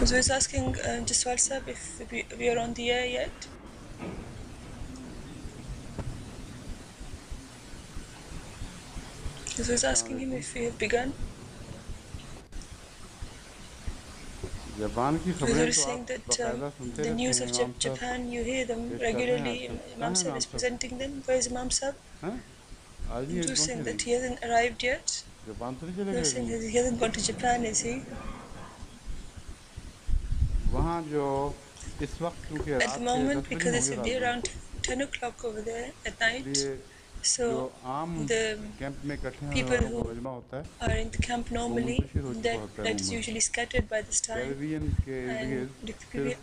So he's asking just WhatsApp if we are on the air yet. So he's asking him if we have begun. So they're saying that the news of Japan, you hear them regularly. Imam Sahib is presenting them. Where is Imam Sahib? You're saying that he hasn't arrived yet. They're saying that he hasn't gone to Japan, is he? At the moment, because it's around 10 o'clock over there at night, so the people who are in the camp normally, that is usually scattered by this time, and the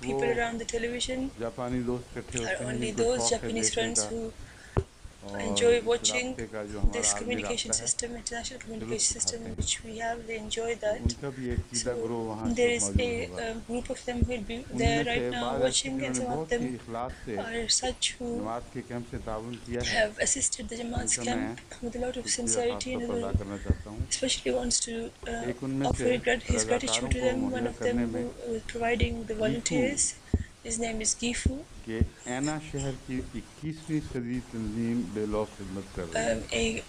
people around the television are only those Japanese friends who enjoy watching this communication system, international communication system in which we have. They enjoy that. So there is a group of them who will be there right now watching, and some of them are such who have assisted the Jamaat's camp with a lot of sincerity, and who especially wants to offer his gratitude to them. One of them who was providing the volunteers, his name is Gifu. A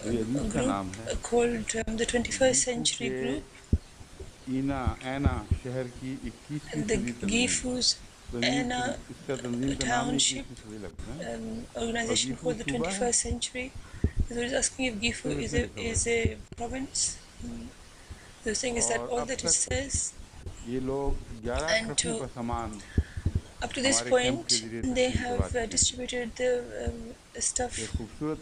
group called the 21st Century Group. And the Gifu's Aina Township organization for the 21st century. So he's asking if Gifu is a province. The thing is that all that it says, and up to this point, they have distributed the stuff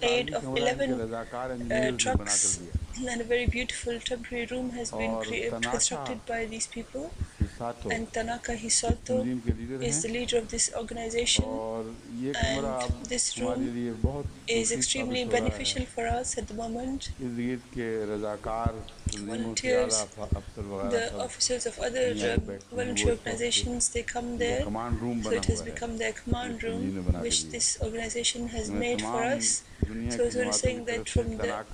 aid of 11 trucks, and a very beautiful temporary room has been constructed by these people. And Tanaka Hisato is the leader of this organization, and this room is extremely beneficial for us at the moment. Volunteers, the officers of other voluntary organizations, they come there, so it has become their command room, which this organization has made for us. So we're saying that from the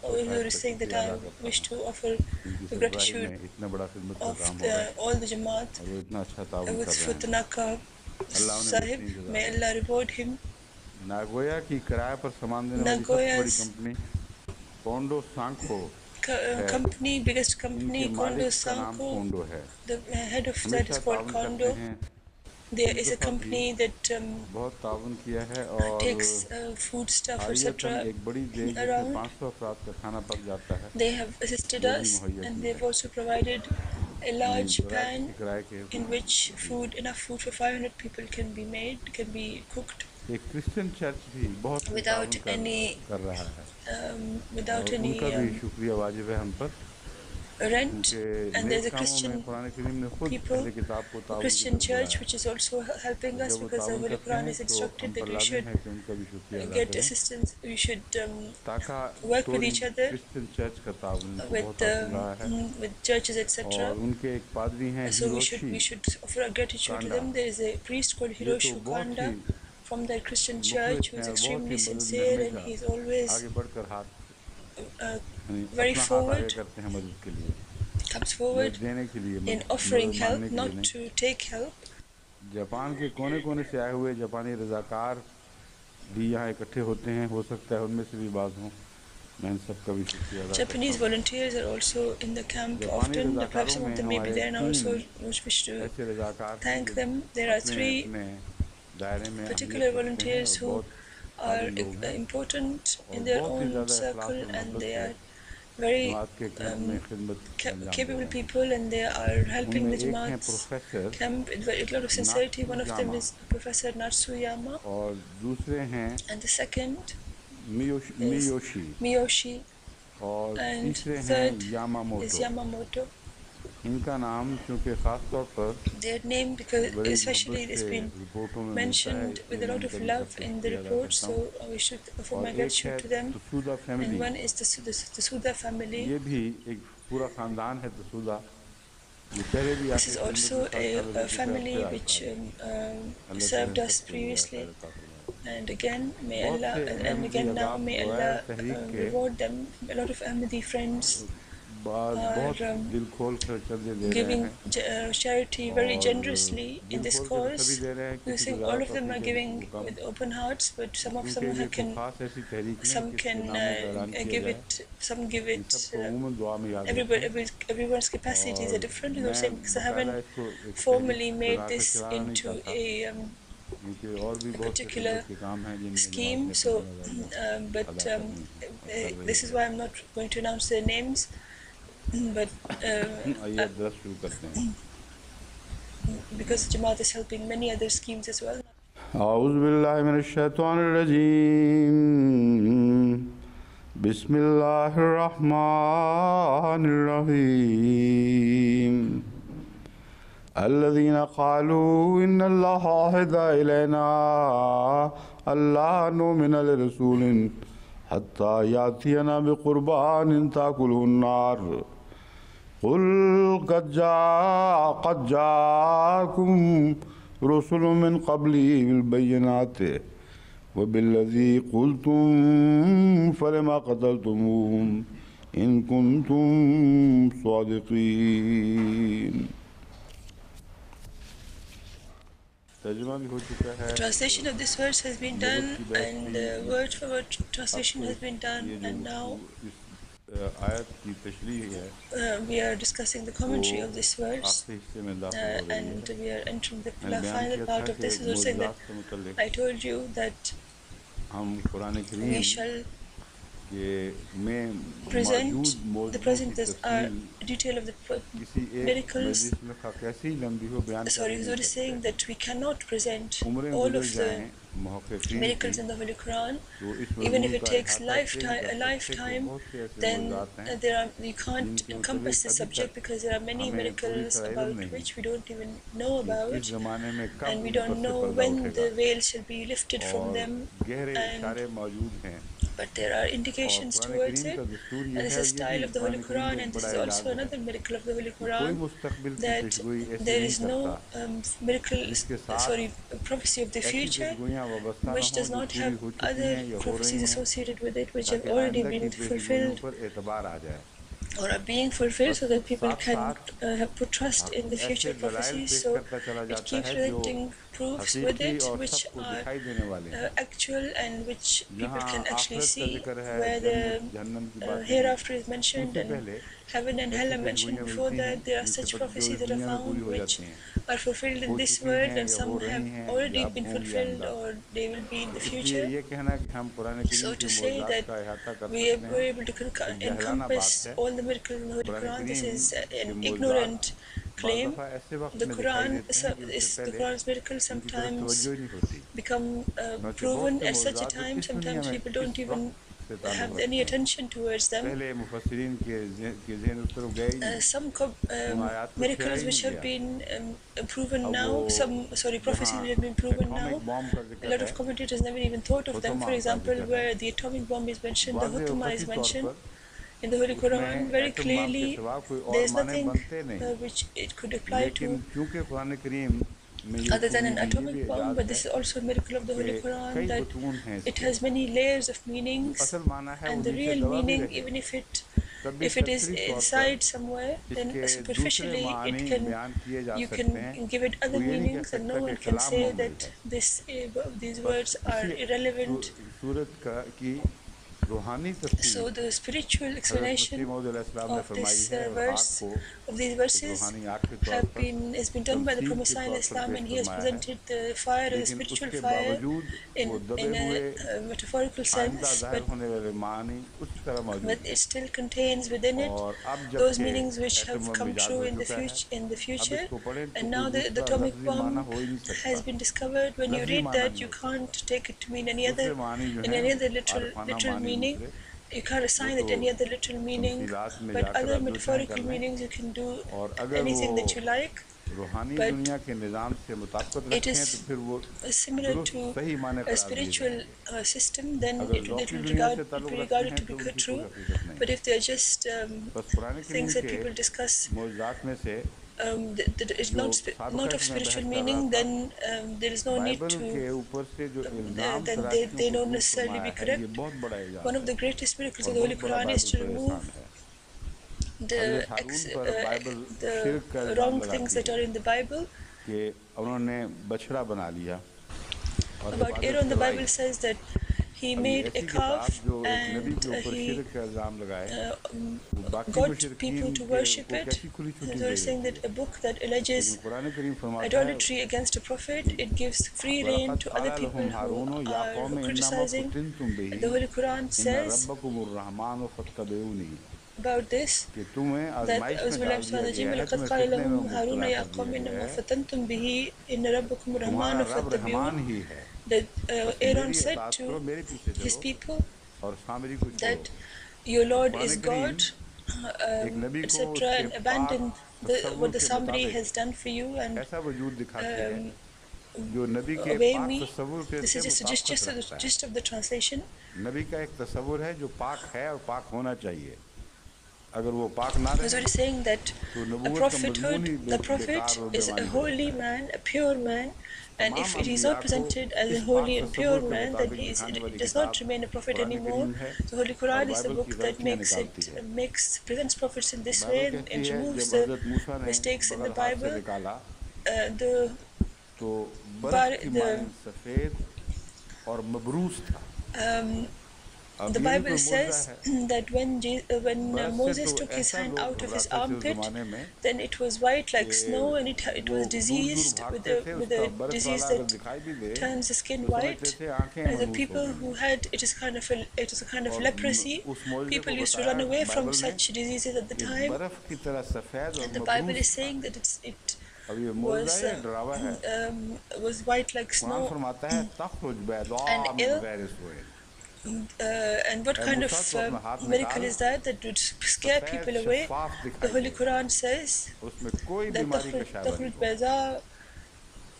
we're saying that I wish to offer the gratitude of all the Jamaat for Tanaka Sahib. May Allah reward him. Nagoya's company, biggest company, Kondo Sanko, the head of that is called Kondo. There is a company that takes food stuff, etc. around. They have assisted us, and they've also provided a large pan in which enough food for 500 people can be made, can be cooked without any rent. And there's a Christian church which is also helping us, because the Holy Quran is instructed that we should get assistance, we should work with each other, with churches, etc. So we should offer our gratitude to them. There is a priest called Hiroshu Kanda from the Christian church who is extremely sincere, and he's always very forward, comes forward in offering help, not to take help. Japan के कोने-कोने से आए हुए जापानी रज़ाकार भी यहाँ इकट्ठे होते हैं, हो सकता है उनमें से भी बात हों। मैं इन सबका भी शुक्रिया अदा करता हूँ। Japanese volunteers are also in the camp often. Perhaps some of them may be there now, so we wish to thank them. There are 3 particular volunteers who are important in their own circle, and they are very capable people, and they are helping the Jamaat's camp with a lot of sincerity. One of them is Professor Natsuyama, and the second is Miyoshi, and third is Yamamoto. Their name, because especially it's been mentioned with a lot of love in the report, so we should offer my gratitude to them. And one is the Suda family. This is also a family which served us previously, and again may Allah, and again now may Allah reward them. A lot of Ahmadi friends giving charity very generously in this cause. You think all of them are giving with open hearts, but some can give it, some give it. Everyone's capacities are different. You know, saying because I haven't formally made this into a particular scheme. So, this is why I'm not going to announce their names. But because Jamaat is helping many other schemes as well. أعوذ بالله من الشيطان الرجيم بسم الله الرحمن الرحيم الذين قالوا إن الله عهد إلينا ألا نؤمن لرسول حتى يأتينا بقربان تأكله النار قل قد جاءكم رسل من قبلي بالبينات وبالذي قلتم فلما قتلتموهم إن كنتم صادقين. The translation of this verse has been done, and word for word translation has been done, and now we are discussing the commentary of this verse, and we are entering the final part of this. Is saying that I told you that we shall present the detail of the miracles. Sorry, Huzur is saying that we cannot present all of the miracles in the Holy Quran. Even if it takes a lifetime, then you can't encompass the subject, because there are many miracles about which we don't even know about, and we don't know when the veil shall be lifted from them. But there are indications towards it, and this is a style of the Holy Quran, and this is also another miracle of the Holy Quran, that there is no prophecy of the future which does not have other prophecies associated with it which have already been fulfilled or are being fulfilled, so that people can put trust in the future prophecies. So it keeps presenting proofs with it which are actual and which people can actually see, where the hereafter is mentioned and heaven and hell are mentioned. Before that, there are such prophecies that are found which are fulfilled in this world, and some have already been fulfilled or they will be in the future. So to say that we were able to encompass all the miracles in the Holy Quran, this is an ignorant claim. The Quran's miracles sometimes become proven at such a time. Sometimes people don't even have any attention towards them. Some miracles which have been proven now, prophecies which have been proven now, a lot of commentators never even thought of them. For example, where the atomic bomb is mentioned, the Hutuma is mentioned in the Holy Quran very clearly. There is nothing which it could apply to other than an atomic bomb, but this is also a miracle of the Holy Quran, that it has many layers of meanings, and the real meaning, even if it is inside somewhere, then superficially you can give it other meanings, and no one can say that these words are irrelevant. So the spiritual explanation of this of these verses has been done by the Prophet Islam, and he has presented the fire as a spiritual fire in a metaphorical sense, but it still contains within it those meanings which have come true in the future. And now the atomic bomb has been discovered. When you read that, you can't take it to mean any other literal meaning. You can't assign it any other literal meaning, but other metaphorical meanings you can do anything that you like. But it is similar to a spiritual system, then it will be regarded to be true. But if they're just things that people discuss, it's not of spiritual meaning, then there is no need to, then they don't necessarily be correct. One of the greatest miracles of the Holy Quran is to remove the wrong things that are in the Bible. कि उन्होंने बछड़ा बना लिया और About इबादत Aaron, the करवाई। Bible says that he अब ये made a ऐसी किताब calf जो एक नबी and के ऊपर he शिरक का इल्जाम लगाए, वो बाकी got मुशरिकीन people to के worship को it. कैसी खुली छुट्टी They दे are saying देती that है। a book that लेकिन alleges कुरान करीम फरमाता है idolatry against a prophet, it gives free rein वलक़द to क़ाल other people लहुम Haroon who या are कौम इन्नमा criticizing. फुतिनतुम बिही The Holy Quran इन्न says रब्बकुमुर रहमान फत्तबिऊनी about this कि तुम्हें that आजमाइश में डाल दिया गया है, لَقَدْ तुम्हें قَالَ फितने में لَهُمْ هَارُونَ मुब्तला يَا कर قَوْمِ दिया गया إِنَّمَا है। فَتَنْتُمْ بِهِ إِنَّ رَبَّكُمُ तुम्हारा الرَّحْمَنُ रब فَاتَّبِعُوهُ. रहमान ही है, That बस Aaron मेरी said इताअत to करो, मेरे पीछे his चलो people और सामरी को छोड़ो। that your Lord Quran is Karim God, एक नबी को etc., उसके and पाक abandon तसव्वुर what the के Samri मुताबिक has done for you and ऐसा वजूद दिखाती है um, जो नबी के obey पाक me. तसव्वुर This से is just, just, मुताबिक just the रखता है। gist of the translation. नबी का एक तसव्वुर है जो पाक है और पाक होना चाहिए। अगर वो पाक ना As रहे I was saying that तो a नबूवत का मजमून prophethood, ही the बेकार prophet और is a बेमानी हो holy जाता है। man, a pure man, and तमाम if it is अंबिया not को presented as a इस पाक holy and pure तसव्वुर के man, then मुताबिक दिखाने it वाली does किताब not remain a prophet Quran anymore. करीम है The Holy और Quran is the बाइबल की book that गलतियां निकालती है। presents prophets in this Bible way कहती and है removes जब the हजरत मूसा ने mistakes in the बगल हाथ से Bible. निकाला The तो बर्फ की मानंद सफेद और मबरूस था। अब The ये भी Bible कोई मौजज़ा says है। that when बर्फ से Moses तो took his ऐसा hand लोग out of his घबराते थे उस armpit, जमाने में then it was white like snow and it वो was दूर दूर diseased भागते थे, with उसका a बर्फ disease वाला अगर that दिखाई भी दे turns the skin तो समझते white. थे आंखें The मनहूस हो people गई who हैं। had it is a kind of और leprosy. उस मौजज़े People को used to बताया run away from बाइबल ने such diseases at the कि time, बर्फ की तरह सफेद और and the Bible मबरूस is था। saying that it अब ये मौजज़ा was है या डरावा है? white like कुरान snow फरमाता है तखरुज बैदा and मिन ill. गैर सुइन। And what I kind of मूसा तो अपना हाथ miracle निकाल, is that would scare सफेद people away? शफाफ The दिखाई Holy दे Quran says उसमें कोई that बीमारी का शायबा नहीं تخرج होगा। بيضاء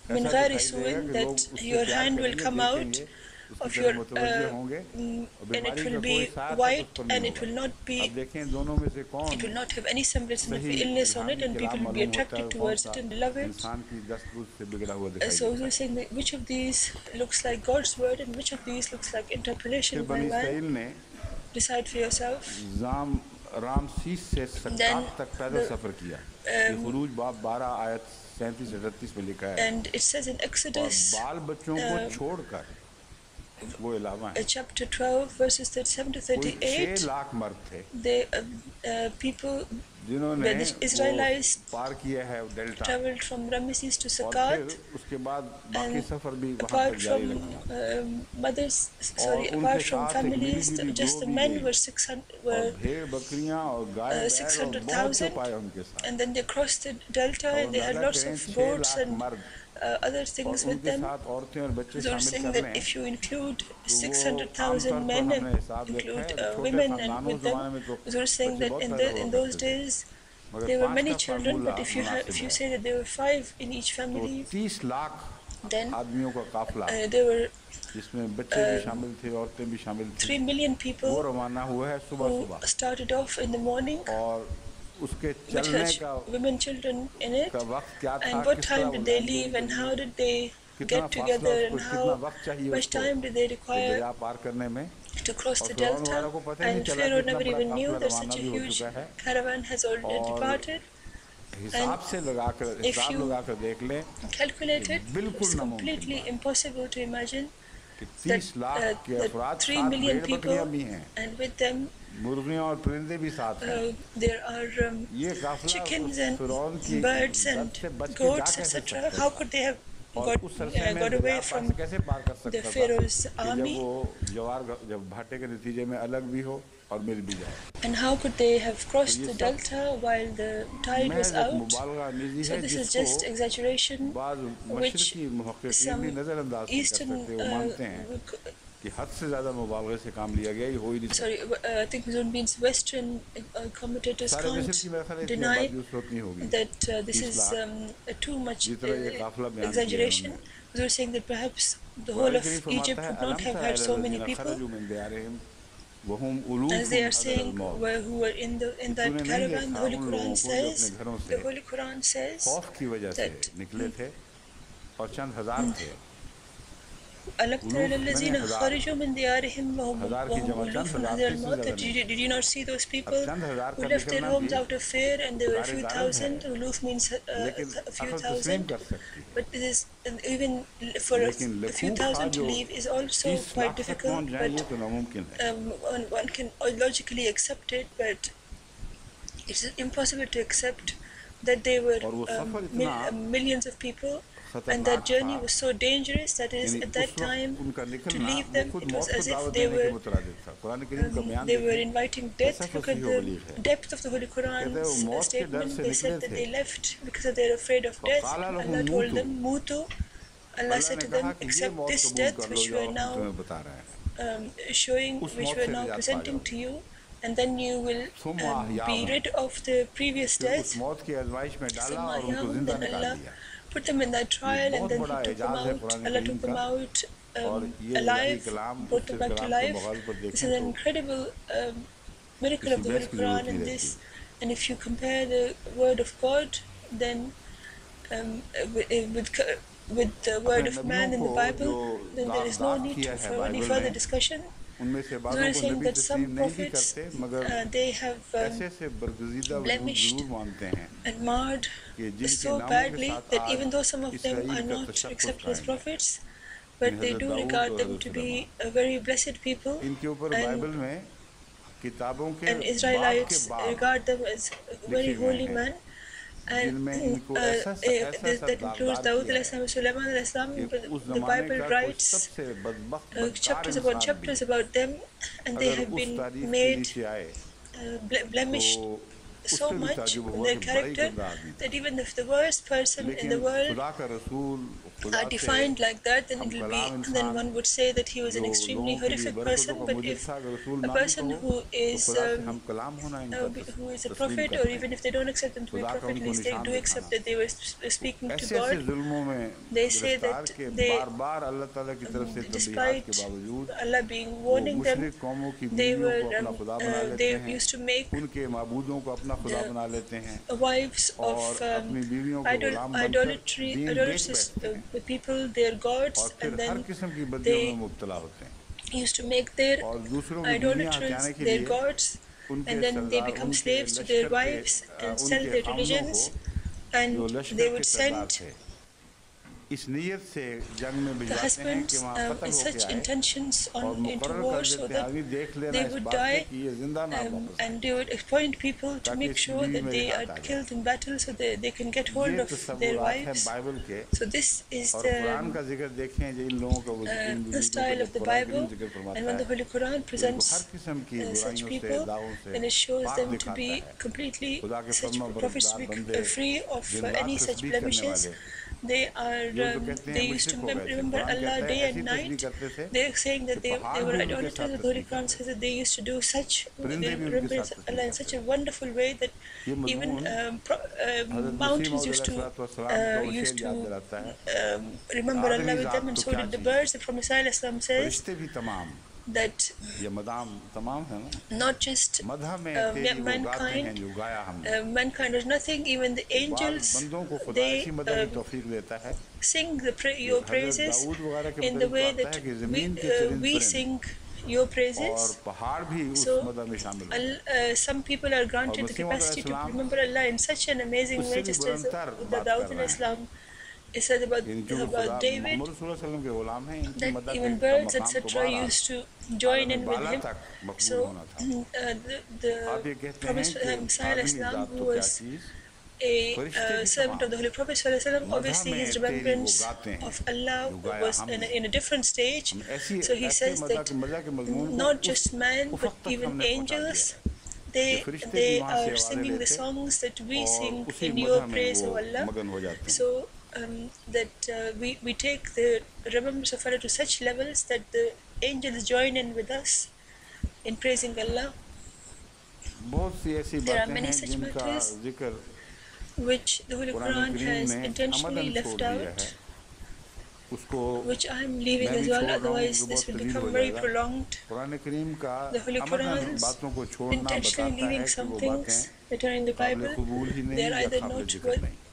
من ऐसा غير दिखाई देगा سوء, कि लोग that उससे your प्यार hand will करेंगे, come out देखेंगे, उसकी of तरफ your मुतवज्जे होंगे और and it बीमारी will का be कोई सार तक उस white पर नहीं and it होगा। will not be, अब देखें दोनों में से कौन it will not have any semblance of सही illness on it, इल्हामी and Kalam people will be मालूम होता है attracted और कौन towards सा it and love it. इंसान की दस्तूर से बिगड़ा हुआ दिखाई So देता we're है। saying that which of these looks like God's word and which of these looks like फिर interpolation by बनी man? इसराइल ने Decide for yourself. रामसीस से Then सक्कात तक पैदल the सफ़र किया। ये खुरूज बाब 12 आयत 37-38 में लिखा है। and it says in और Exodus बाल बच्चों को छोड़कर वो इलावा है। chapter 12 verses 37 to कोई 6 38, लाख मर्द थे the people, जिन्होंने the वो Israelites पार किया है delta traveled from Ramesses to और फिर Sakat, उसके बाद बाकी and सफ़र भी वहाँ तक apart जारी from रखा mothers, और sorry, उनके apart from साथ एक मिली families, जुली just ग्रोह the भी men गई were 600, और were भेड़ बकरियां और गाय बैल और बहुत से 600,000, पाए उनके साथ। and then they crossed the delta अब and they had अंदाज़ा lots करें of 6 goats लाख and मर्द other और things with उनके them. साथ औरतें और बच्चे They were शामिल saying कर that लें if you include तो वो 600,000 आमतौर पर men हमने and हिसाब देखा include है छोटे women and ख़ानदानों with उस them, ज़माने में तो they were saying बच्चे that बहुत पैदा हुआ in those करते थे days मगर there were 5 many का children, फार्मूला but if मुनासिब you है say that there were 5 in each तो family, 30 लाख then आदमियों का काफिला there were जिसमें बच्चे भी शामिल थे औरतें भी शामिल थी 3 million वो people रवाना हुआ है सुबह who सुबह started off in the morning, और उसके which चलने had का women, children in it, वक्त क्या था and what किस तरह time वो did they लाइन leave जोड़ी and करी how did they कितना get फासला together उसको and कितना how वक्त चाहिए much उसको time did they ये require दरिया पार करने में to cross और the फिरौन delta. वालों को पता ही नहीं And चला कि Pharaoh इतना never बड़ा even knew काफिला that रवाना such a भी हो huge चुका है caravan has already और departed. हिसाब And से लगाकर if हिसाब you लगाकर देख लें calculate ये it, बिल्कुल it's नामुमकिन completely बात है impossible to imagine कि that 30 लाख के अफराद 3 साथ million भेड़ बकरियां people, भी हैं and with them मुर्गियां और परिंदे भी साथ हैं there are ये काफिला उस chickens and फिरौन की birds दद and से बच के जा goats, कैसे etc. सकता How था could they have और got उस अरसे में got दरिया away पार from से कैसे पार कर the सकता था Pharaoh's कि जब army? वो जब भाटे के नतीजे में अलग भी हो और मिल भी जाए And how could they have तो crossed ये the सब delta while the tide was महज एक out? मुबालगा निजी So है this is जिसको just exaggeration, बाद which मशरकी मुहक्किकीन some भी नज़रअंदाज नहीं कर Eastern, सकते वो मानते हैं कि हद से ज़्यादा मुबालगे से काम लिया गया ये हो ही नहीं sorry, सकता I think Zone means Western commentators सारे मिस्र की मेरे ख्याल can't इतनी deny आबादी उस वक्त नहीं होगी that this 30 is lakh too much जितना ये काफिला बयान किया है exaggeration. उन्होंने They were saying that perhaps the Quran whole of Karim Egypt फरमाता है would not अलम have तरा had so many इलल्लज़ीना people, खरजू मिन दियारिहिम वहुम as उलूफुन they are हज़रल saying मौत who were in कि that तूने नहीं caravan. देखा The Holy उन Quran लोगों को जो says, अपने घरों से the Holy Quran says खौफ की वजह से that निकले थे और चंद हजार थे ألم تر إلى الذين خرجوا من ديارهم وهم ألوف حذر الموت. Did you not see those people who left their homes out of fear, and there were a few thousand? Uluf means a few thousand. But it is, even for a few thousand to leave is also quite difficult. But one can logically accept it, but it's impossible to accept that there were millions of people, and that journey was so dangerous that is at that time to leave them, it was as if they were inviting death. Look at the depth of the Holy Quran's statement. They said that they left because they are afraid of death. Allah told them, Mutu. Allah said to them, accept this death which we are now showing, which we are now presenting to you, and then you will be rid of the previous death. Then Allah put them in that trial, and then He took them out. Allah took them out alive, brought them back to life. This is an incredible miracle of the Holy Quran in this. And if you compare the word of God, then with the word of man in the Bible, then there is no need for any further discussion. So we're saying that some prophets, they have blemished and marred so badly that even though some of them are not accepted as prophets, but they do regard them to be a very blessed people, and Israelites regard them as very holy men. And that includes Dawood and Sulaiman. The Bible writes chapters upon chapters about them, and they have been made blemished so much in their character that even if the worst person in the world are defined like that, then it will be, then one would say that he was an extremely horrific person. But if a person who is a prophet, or even if they don't accept him to be a prophet, at least they do accept that they were speaking to God, they say that they, despite Allah being warning them, they used to make wives of idolatrous people their gods, and then they used to make their idolaters their gods, and then they become slaves to their wives and sell their religions, and they would send the husbands in such intentions into war, so that they would die, and they would appoint people to make sure that they are killed in battle, so they can get hold of their wives. So this is the style of the Bible, and when the Holy Quran presents such people, then it shows them to be completely, such prophets to be free of any such blemishes. They used to remember Allah day and night. They're saying that they were idolaters. The Holy Quran says that they used to do such, they remember Allah in such a wonderful way that even mountains used to remember Allah with them, and so did the birds. The Prophet ﷺ says that not just mankind is nothing, even the angels, they sing your praises in the way that we sing your praises. So some people are granted the capacity to remember Allah in such an amazing way, just as the Dawood al-Islam is said about David, that even birds, etc., used to join in with him. So the Prophet Islam, who was a servant of the Holy Prophet, obviously his remembrance of Allah was in a different stage. So he says that not just man, but even angels, they are singing the songs that we sing in your praise, O Allah. So that we take the remembrance of Allah to such levels that the angels join in with us in praising Allah. There are many such matters which the Holy Quran has intentionally left out, which I am leaving as well, otherwise this will become very prolonged. The Holy Quran is intentionally leaving some things that are in the Bible. They are either not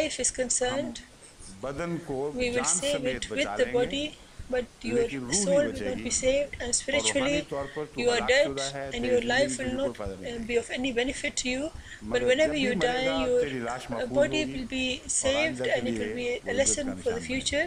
life is concerned, बदन को we will जान save समेत it बचा with the लेंगे, body, but your लेकिन रूह soul नहीं will not बचेगी be saved, and और रूहानी spiritually तौर पर तू you are dead हलाकशुदा है, and तेरी your जिंदगी life will तुझे कोई not फायदा नहीं देगी। be of any benefit to you. But मगर whenever जब भी you die, मरेगा your तेरी लाश महफूज body होगी will be और saved आइंदा के and it लिए will be वो a इज्जत का lesson for the निशान बनेगी। future.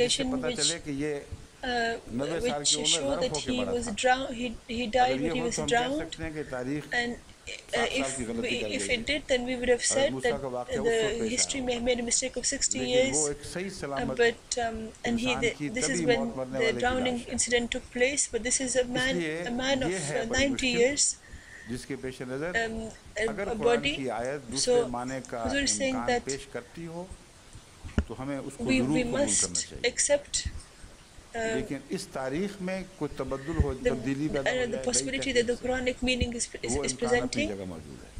location पता which चले कि ये which show that he was drowned. He died when he was drowned. And if it did, then we would have said that the history may have made a mistake of 60 years. This is when the drowning incident took place. But this is a man of 90 years. A body. So Huzur is saying that we must accept the possibility that the Quranic meaning is presenting.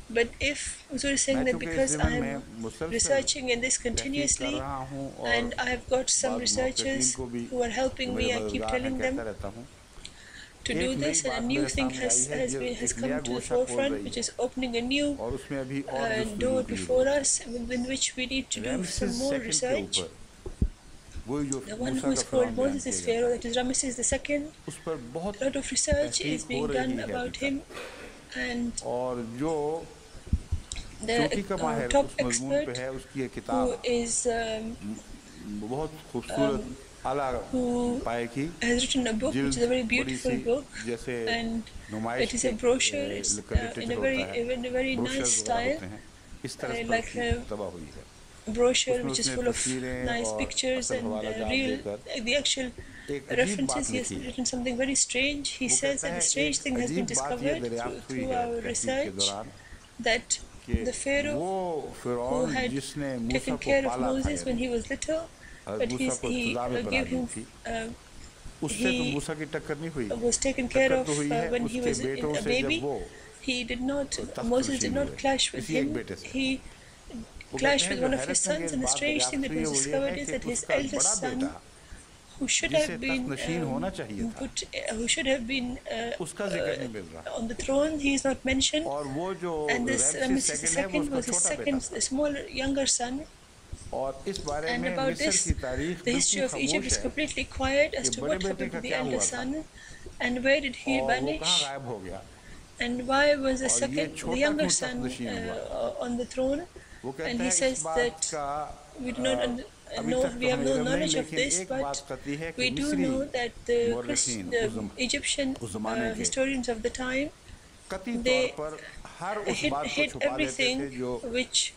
But if Huzur is saying that because I am researching in this continuously and I have got some researchers who are helping me, I keep telling them to do this, and a new thing has come to the forefront, which is opening a new door before us, in which we need to do some more research. The one who is called Moses is Pharaoh, that is Ramesses II. A lot of research is being done about him, and the top expert who is who has written a book, which is a very beautiful book, and it is a brochure. It's in a very nice style, like a brochure which is full of nice pictures and the actual references. He has written something very strange. He says that a strange thing has been discovered through our research, that the Pharaoh who had taken care of Moses when he was little, but he gave him he was taken care of when he was a baby. Moses did not clash with him. He clashed with one of his sons, and the strange thing that was discovered is that his eldest son, who should have been on the throne, he is not mentioned. And this Ramesses II was his smaller, younger son. And about this, the history of Egypt is completely quiet as to what happened to the eldest son, and where did he vanish, and why was the younger son on the throne. And he says that we do not we have no knowledge of this, but we do know that the Egyptian historians of the time, they hid everything which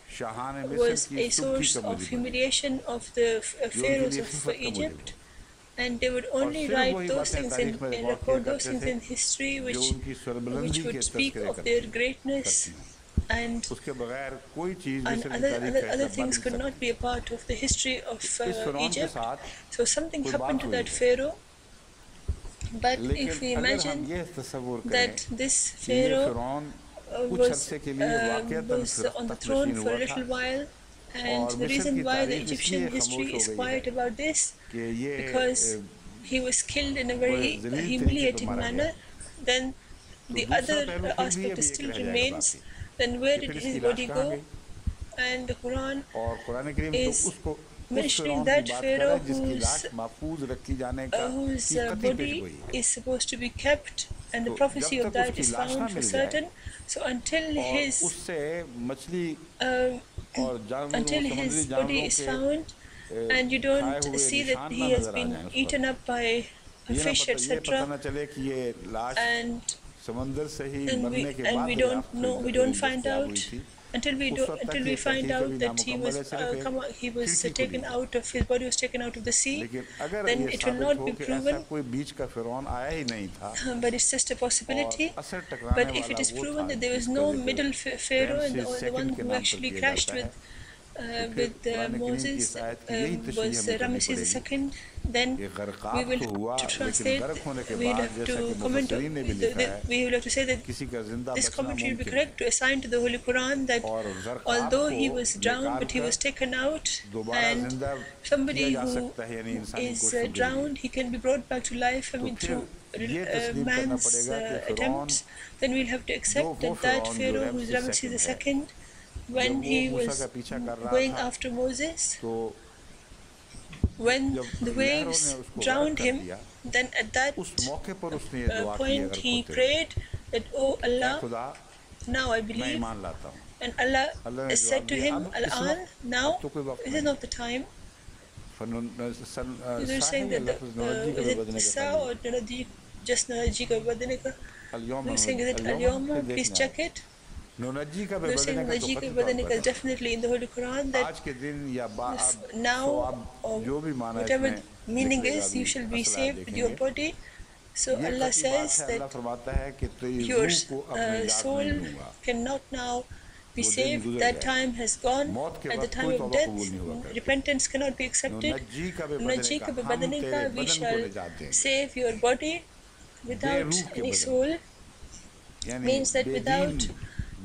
was a source of humiliation of the pharaohs of Egypt, and they would only write those things and record those things in history which would speak of their greatness, and other things could not be a part of the history of Egypt. So something happened to that pharaoh. But if we imagine that this pharaoh was on the throne for a little while, and the reason why the Egyptian history is quiet about this, because he was killed in a very humiliating manner, then the other aspect still remains. Then where did his body go? And the Quran is mentioning that pharaoh whose body is supposed to be kept, and the prophecy of that is found for certain. So until his body is found, and you don't see that he has been eaten up by a fish, etc., and we don't know, we don't find out until we find out that he was taken out of, his body was taken out of the sea. Then it will not be proven, but it's just a possibility. But if it is proven that there was no middle pharaoh, and the one who actually clashed with Moses was Ramesses II, then we will have to translate, we will have to comment, we will have to say that this commentary will be correct to assign to the Holy Quran that although he was drowned, but he was taken out, and somebody who is drowned, he can be brought back to life, through man's attempts. Then we'll have to accept that Pharaoh, who is Ramesses II, when he was going after Moses, when the waves drowned him, then at that point he prayed that, "Oh Allah, now I believe." And Allah said to him, "Al-an, now, this is not the time." They're saying that is it Sa or Nanaji, just Nanaji ka badane ka? They're saying is it Al-Yawma? Please check it. They're saying Nanaji ka badane ka is definitely in the Holy Quran that now or whatever meaning is, you shall be saved with your body. So Allah says that your soul cannot now be saved. That time has gone. At the time of death, repentance cannot be accepted. We shall save your body without any soul. Means that without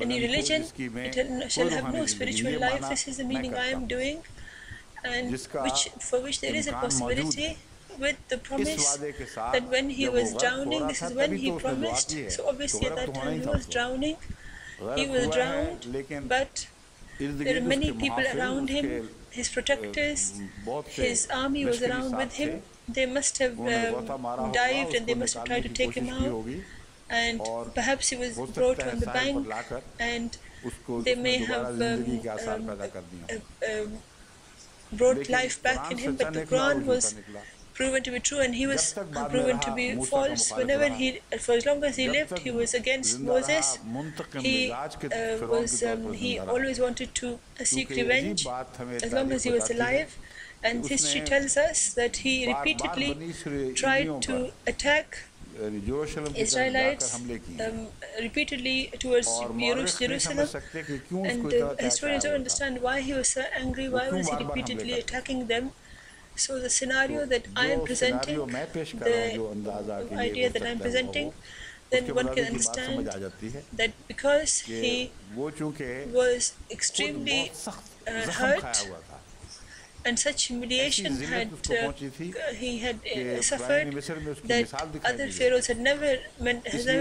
any religion, it shall have no spiritual life. This is the meaning I am doing, and for which there is a possibility with the promise that when he was drowning, this is when he promised. So obviously at that time he was drowning. He was drowned, but there are many people around him, his protectors, his army was around with him. They must have dived and they must have tried to take him out. And perhaps he was brought on the bank and they may have brought life back in him, but the Quran was proven to be true and he was proven to be false. Whenever for as long as he lived, he was against Moses. He always wanted to seek revenge as long as he was alive. And history tells us that he repeatedly tried to attack Israelites repeatedly towards Jerusalem, and historians don't understand why he was so angry, why was he repeatedly attacking them. So the scenario that I am presenting, the idea that I am presenting, then one can understand that because he was extremely hurt and such humiliation he had suffered that other pharaohs has never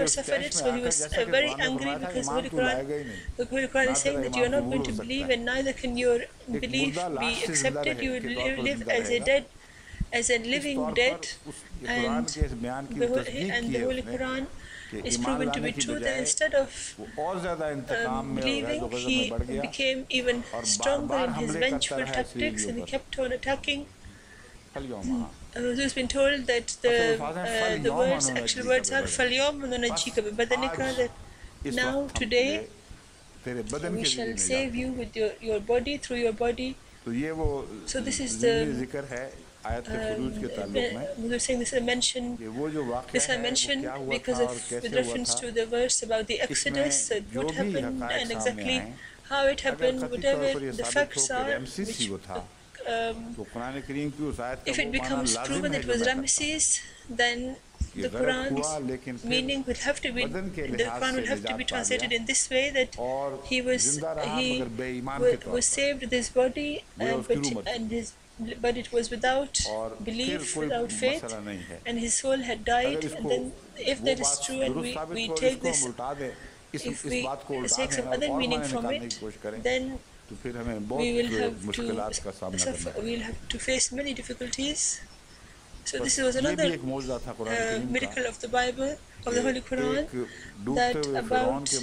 suffered it. So he was very angry because the Holy Quran is saying that you are not going to believe and neither can your belief be accepted. You will live as a living dead, and the Holy Quran is proven to be true. That instead of believing, he became even stronger in his vengeful tactics and he kept on attacking. Who's been told that the actual words are فَالْيَوْمَ نُنَجِّيكَ بِبَدَنِكَ, that now, today, we shall save you with your body, through your body. So this is the saying this I mentioned because of with reference to the verse about the Exodus, what happened and exactly how it happened, whatever the facts are, which, if it becomes proven that it was Ramesses, then the Quran's meaning would have to be, the Quran would have to be translated in this way, that he was saved with his body, but it was without belief, without faith, and his soul had died. And then if that is true and we take this, if we take some other meaning from it, then we will have to suffer, we will have to face many difficulties. So this was another miracle of the Bible, of the Holy Quran, that about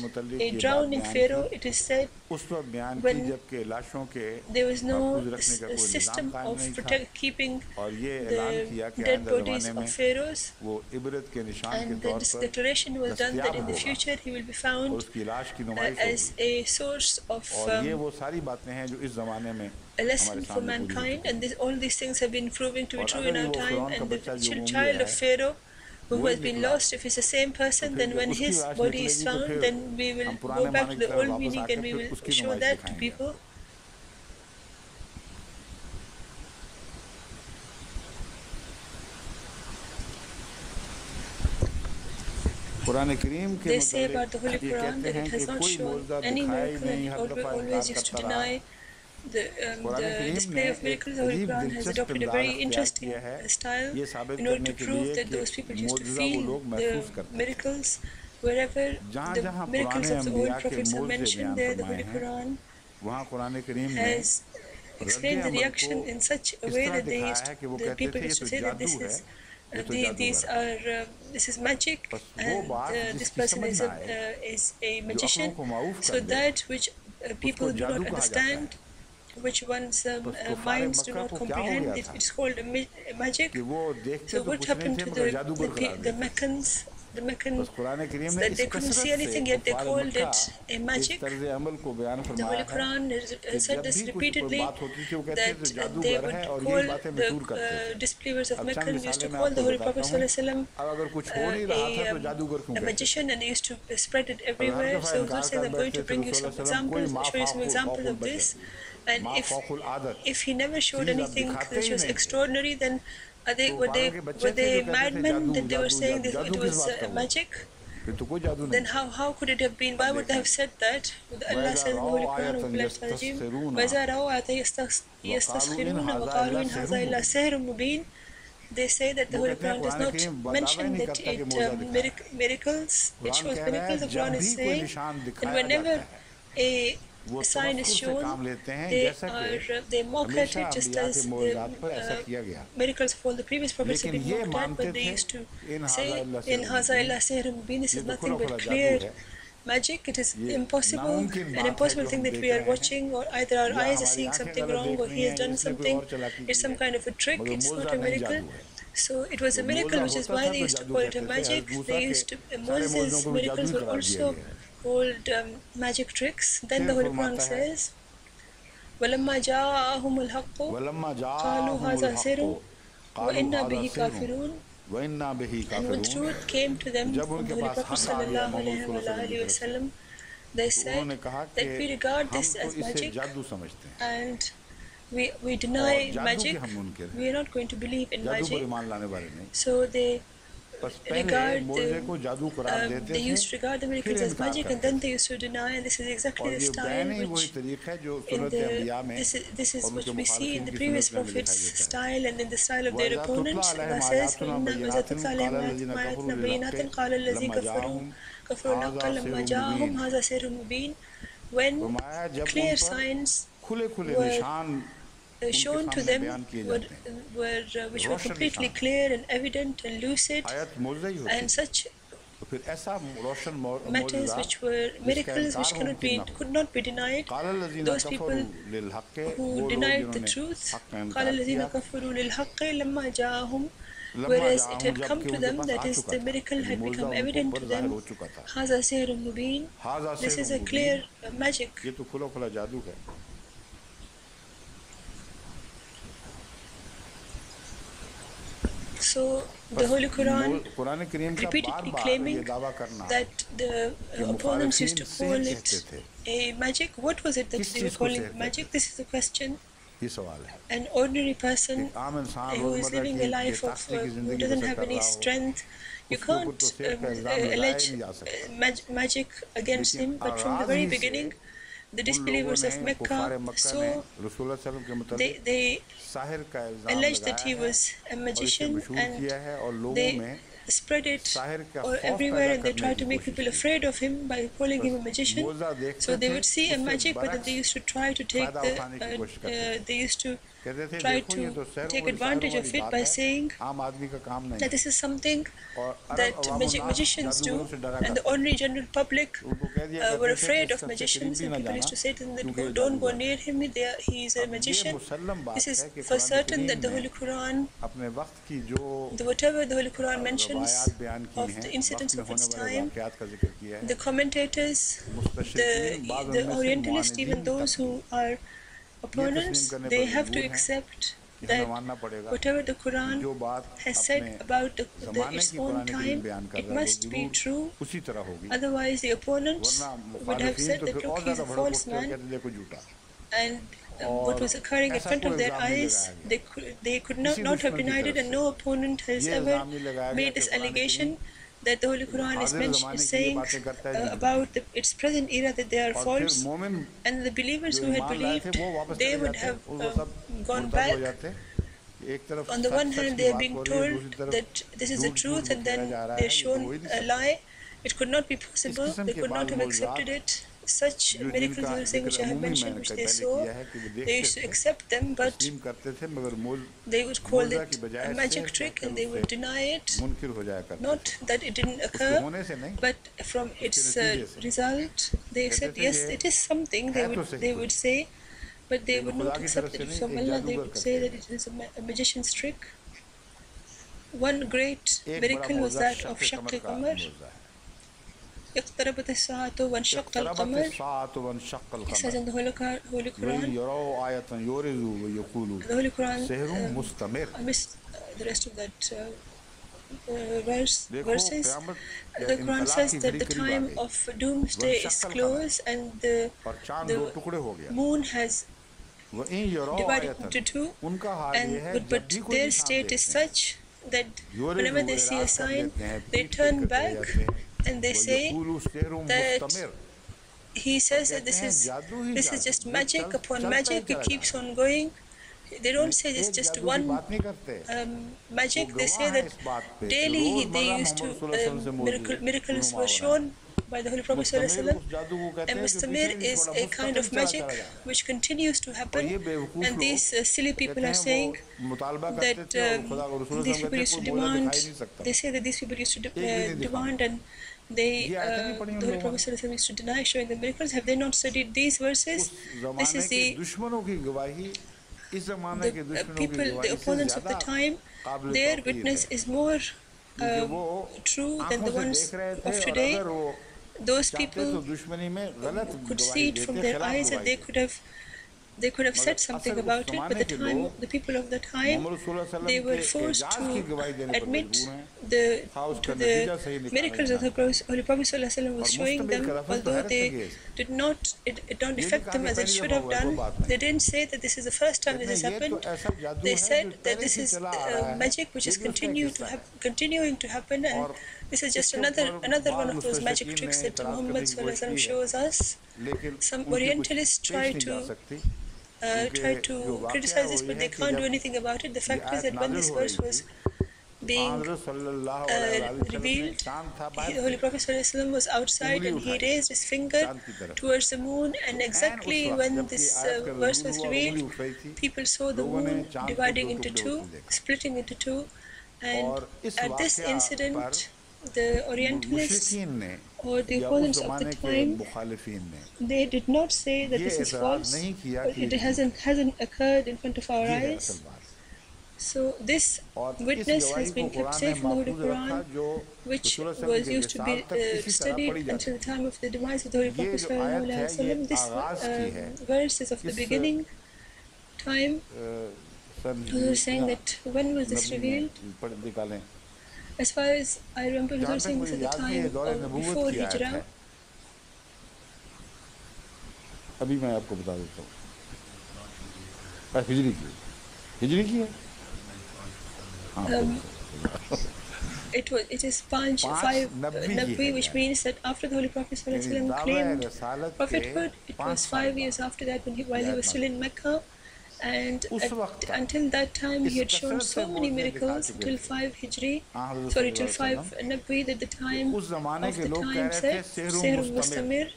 a drowning Pharaoh, it is said, when there was no system of keeping the dead bodies of pharaohs, and this declaration was done that in the future he will be found as a source of a lesson for mankind, and all these things have been proving to be true in our time. And the child of Pharaoh who has been lost, if it's the same person, then when his body is found, then we will go back to the old meaning and we will show that to people. They say about the Holy Quran that it has not shown any miracle, and it always used to deny the display of miracles. The Holy Quran has adopted a very interesting style in order to prove that those people used to feel the miracles. Wherever the miracles of the old prophets are mentioned, there the Holy Quran has explained the reaction in such a way that the people used to say that this is magic, and this person is a magician. So that which people do not understand, which one's minds do not comprehend. It's called magic. So what happened to the Meccans? The Meccans, that they couldn't see anything, yet they called it a magic. The Holy Quran said this repeatedly, that they would call the disbelievers of Mecca used to call the Holy Prophet ﷺ a magician, and they used to spread it everywhere. So Huzur says, I'm going to bring you some examples, show you some examples of this. And if he never showed anything which was extraordinary, then were they madmen that they were saying that it was magic? Then how could it have been? Why would they have said that? Allah says in the Holy Quran, they say that the Holy Quran does not mention that it miracles, it shows miracles. The Quran is saying, and whenever a sign is shown, they mock at it, just as the miracles of all the previous prophets have been mocked at. But they used to say, in Haza illa sihrun mubin, this is nothing but clear magic. It is impossible, an impossible thing that we are watching, or either our eyes are seeing something wrong, or he has done something. It's some kind of a trick. It's not a miracle. So it was a miracle, which is why they used to call it a magic. They used to, Moses' miracles were also called magic tricks. Then the Holy Quran says, وَلَمَّا جَاءَهُمُ الْحَقُّ قَالُوا هَذَا سِحْرٌ وَإِنَّا بِهِ كَافِرُونَ. And when truth came to them from the Holy Prophet ﷺ, they said that we regard this as magic, and we deny magic. We are not going to believe in magic. So they used to regard the miracles as magic, and then they used to deny. And this is exactly the style which this is what we see in the previous prophets' style and in the style of their opponents. Allah says, when clear signs were shown to them, which were completely clear and evident and lucid, and such matters which were miracles which could not be denied. Those people who denied the truth, whereas it had come to them, that is, the miracle had become evident to them. This is a clear magic. So the Holy Quran repeatedly claiming that the opponents used to call it a magic. What was it that they were calling magic? This is the question. An ordinary person who is living a life of who doesn't have any strength, you can't allege magic against him. But from the very beginning, the disbelievers of Mecca, so they alleged that he was a magician, and they spread it everywhere, and they tried to make people afraid of him by calling him a magician. So they would see a magic, but then they used to try to take take advantage of it by saying that this is something that magicians do, and the ordinary general public were afraid of magicians, and people used to say to them that don't go near him, he is a magician. This is for certain that the Holy Quran, whatever the Holy Quran mentions of the incidents of its time, the commentators, the Orientalists, even those who are opponents, they have to accept that whatever the Quran has said about its own time, it must be true. Otherwise, the opponents would have said that, look, he's a false man, and what was occurring in front of their eyes, they could not have denied it, and no opponent has ever made this allegation that the Holy Quran is saying about its present era that they are false, and the believers who had believed, they would have gone back. On the one hand, they are being told that this is the truth, and then they're shown a lie. It could not be possible. They could not have accepted it. Such miracles, which I have mentioned, which they saw, they used to accept them, but they would call it a magic trick, and they would deny it. Not that it didn't occur, but from its result, they said, yes, it is something. They would say but they would not accept it from Allah. They would say that it is a magician's trick. One great miracle was that of Shaq al-Qamar. اقتربت الساعة وانشق القمر. It says in the Holy Quran. The Holy Quran. I missed the rest of that verses. The Quran says that the time of doomsday is close and the moon has divided into two, but their state is such that whenever they see a sign, they turn back and they say that he says that this is just magic upon magic. It keeps on going. They don't say it's just one magic. They say that daily they used to miracles were shown by the Holy Prophet ﷺ, and mustamir is a kind of magic which continues to happen. And these silly people are saying that these people used to demand. They say that these people used to demand, and the Holy Prophet ﷺ used to deny showing the miracles. Have they not studied these verses? This is the people, the opponents of the time. Their witness is more true than the ones of today. Those people could see it from their eyes, and they could have said something about it, but the people of the time, they were forced to admit to the miracles that the Holy Prophet ﷺ was showing them, although they did not, it don't affect them as it should have done. They didn't say that this is the first time this has happened. They said that this is magic which is continuing to happen, and this is just another one of those magic tricks that Muhammad ﷺ shows us. Some Orientalists try to criticize this, but they can't do anything about it. The fact is that when this verse was being revealed, the Holy Prophet ﷺ was outside and he raised his finger towards the moon, and exactly when this verse was revealed, people saw the moon dividing into two, splitting into two, and at this incident, the Orientalists or the opponents of the time, they did not say that this is false, but it hasn't occurred in front of our eyes. So this witness has been kept safe in the Holy Quran, which was used to be studied until the time of the demise of the Holy Prophet ﷺ. This verse is of the beginning time. They were saying that when was this revealed? As far as I remember, he was saying this at the time of before Hijrah. अभी मैं आपको बता देता हूँ हिजरी की है It is 5 Nabwi, which means that after the Holy Prophet ﷺ claimed prophethood, it was 5 years after that while he was still in Mecca. And until that time, he had shown so many miracles till 5 Hijri, till 5 Nabwi, that the time of the time said, Sihr Mustamir,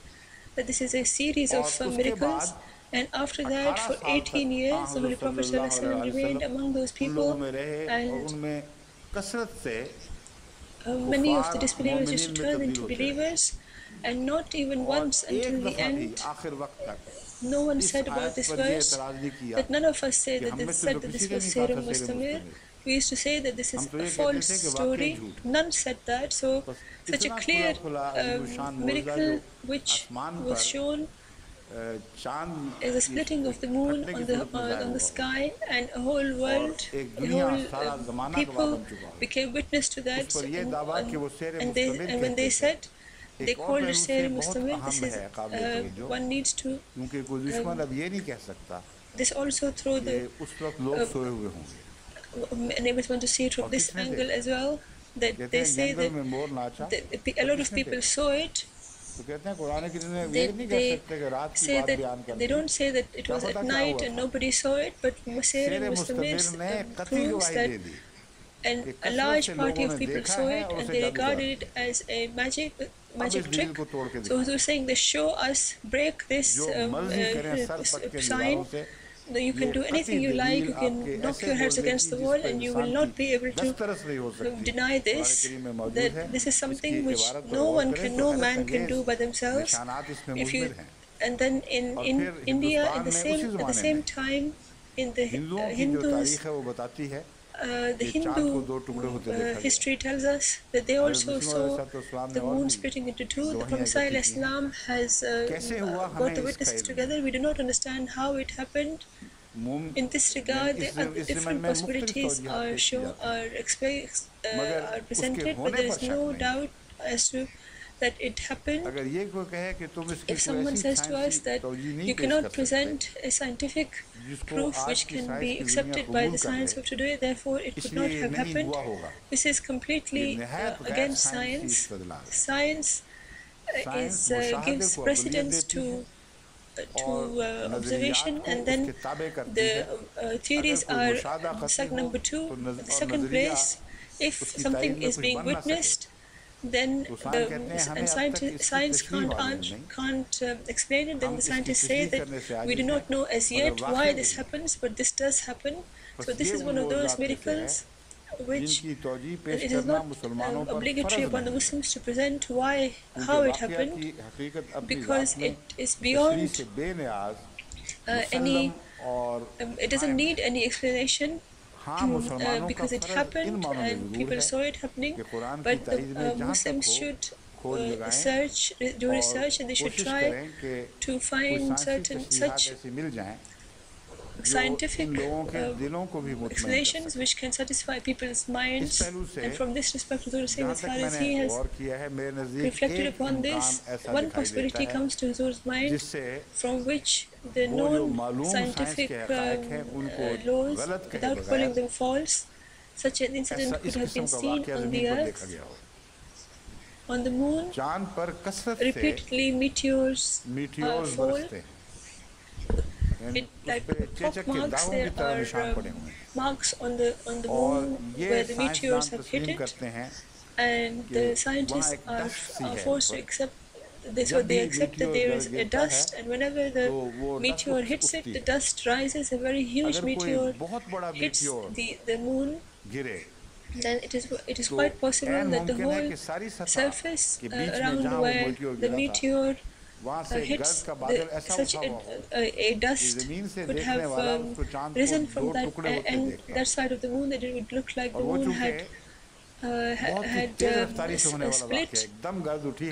that this is a series of miracles. And after that, for 18 years, the Holy Prophet ﷺ remained among those people, and many of the disbelievers used to turn into believers, and not even once until the end. No one said about this verse, that none of us said that this was Sihr Mustamir. We used to say that this is a false story. None said that. So such a clear miracle which was shown is a splitting of the moon on the sky, and a whole world, people became witness to that. And when they said, they called it Sihr Mustamir. This is one needs to. This also through the. Enables one to see it from this angle as well. That they say that a lot of people saw it. They say that they don't say that it was at night and nobody saw it, but Sihr Mustamir proves that. And a large party of people saw it, and they regarded it as a magic trick. So they were saying, they show us, break this sign. You can do anything you like, you can knock your heads against the wall, and you will not be able to deny this. That this is something which no man can do by themselves. And then in India, at the same time, in the Hindus, the Hindu history tells us that they also saw the moon splitting into two. The Prophet ﷺ has got the witnesses together. We do not understand how it happened. In this regard, the different possibilities are presented, but there is no doubt as to that it happened. If someone says to us that you cannot present a scientific proof which can be accepted by the science of today, therefore it could not have happened, this is completely against science. Science gives precedence to observation, and then the theories are number two. The second place, if something is being witnessed, then science can't explain it. Then the scientists say that we do not know as yet why this happens, but this does happen. So this is one of those miracles which it is not obligatory upon the Muslims to present how it happened, because it is beyond it doesn't need any explanation. Because it happened and people saw it happening, but the Muslims should do research, and they should try to find such scientific explanations which can satisfy people's minds. And from this respect, Huzur is saying, as far as he has reflected upon this, one possibility comes to Huzur's mind from which the known scientific laws, without calling them false, such an incident could have been seen on the earth. On the moon, repeatedly meteors fall. Like chalk marks, there are marks on the moon where the meteors have hit it, and the scientists are forced to accept this. So they accept that there is a dust, and whenever the meteor hits it, the dust rises. A very huge meteor hits the moon, then it is quite possible that the whole surface around where the meteor hits such a dust could have risen from that side of the moon, that it would look like the moon had split,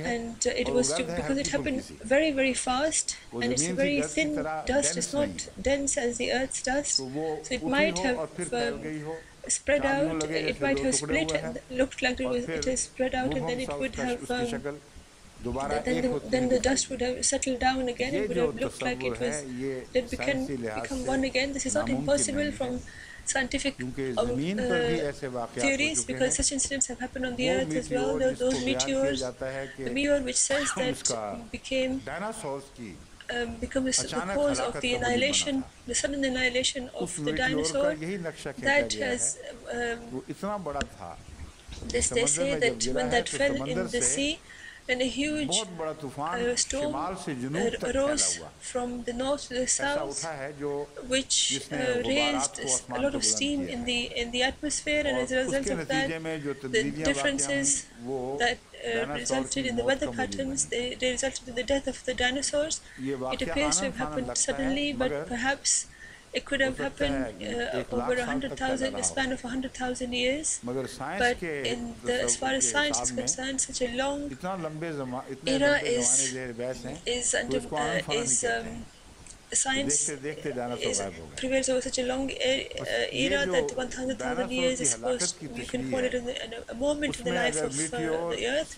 and it was because it happened very, very fast, and it's a very thin dust. It's not dense as the Earth's dust, so it might have spread out. It might have split and looked like it has spread out, and then it would have then the dust would have settled down again. It would have looked like it become one again. This is not impossible from scientific theories, because such incidents have happened on the earth as well. Those meteors, the meteor which says that becomes the cause of the annihilation, the sudden annihilation of the dinosaur, that has they say that when that fell in the sea, when a huge storm arose from the north to the south, which raised a lot of steam in the atmosphere, and as a result of that, the differences that resulted in the weather patterns, they resulted in the death of the dinosaurs. It appears to have happened suddenly, but perhaps it could have happened over 100,000, a span of 100,000 years. But as far as science is concerned, such a long era science prevails over such a long era that 100,000 years is supposed, you can call it a moment in the life of the earth.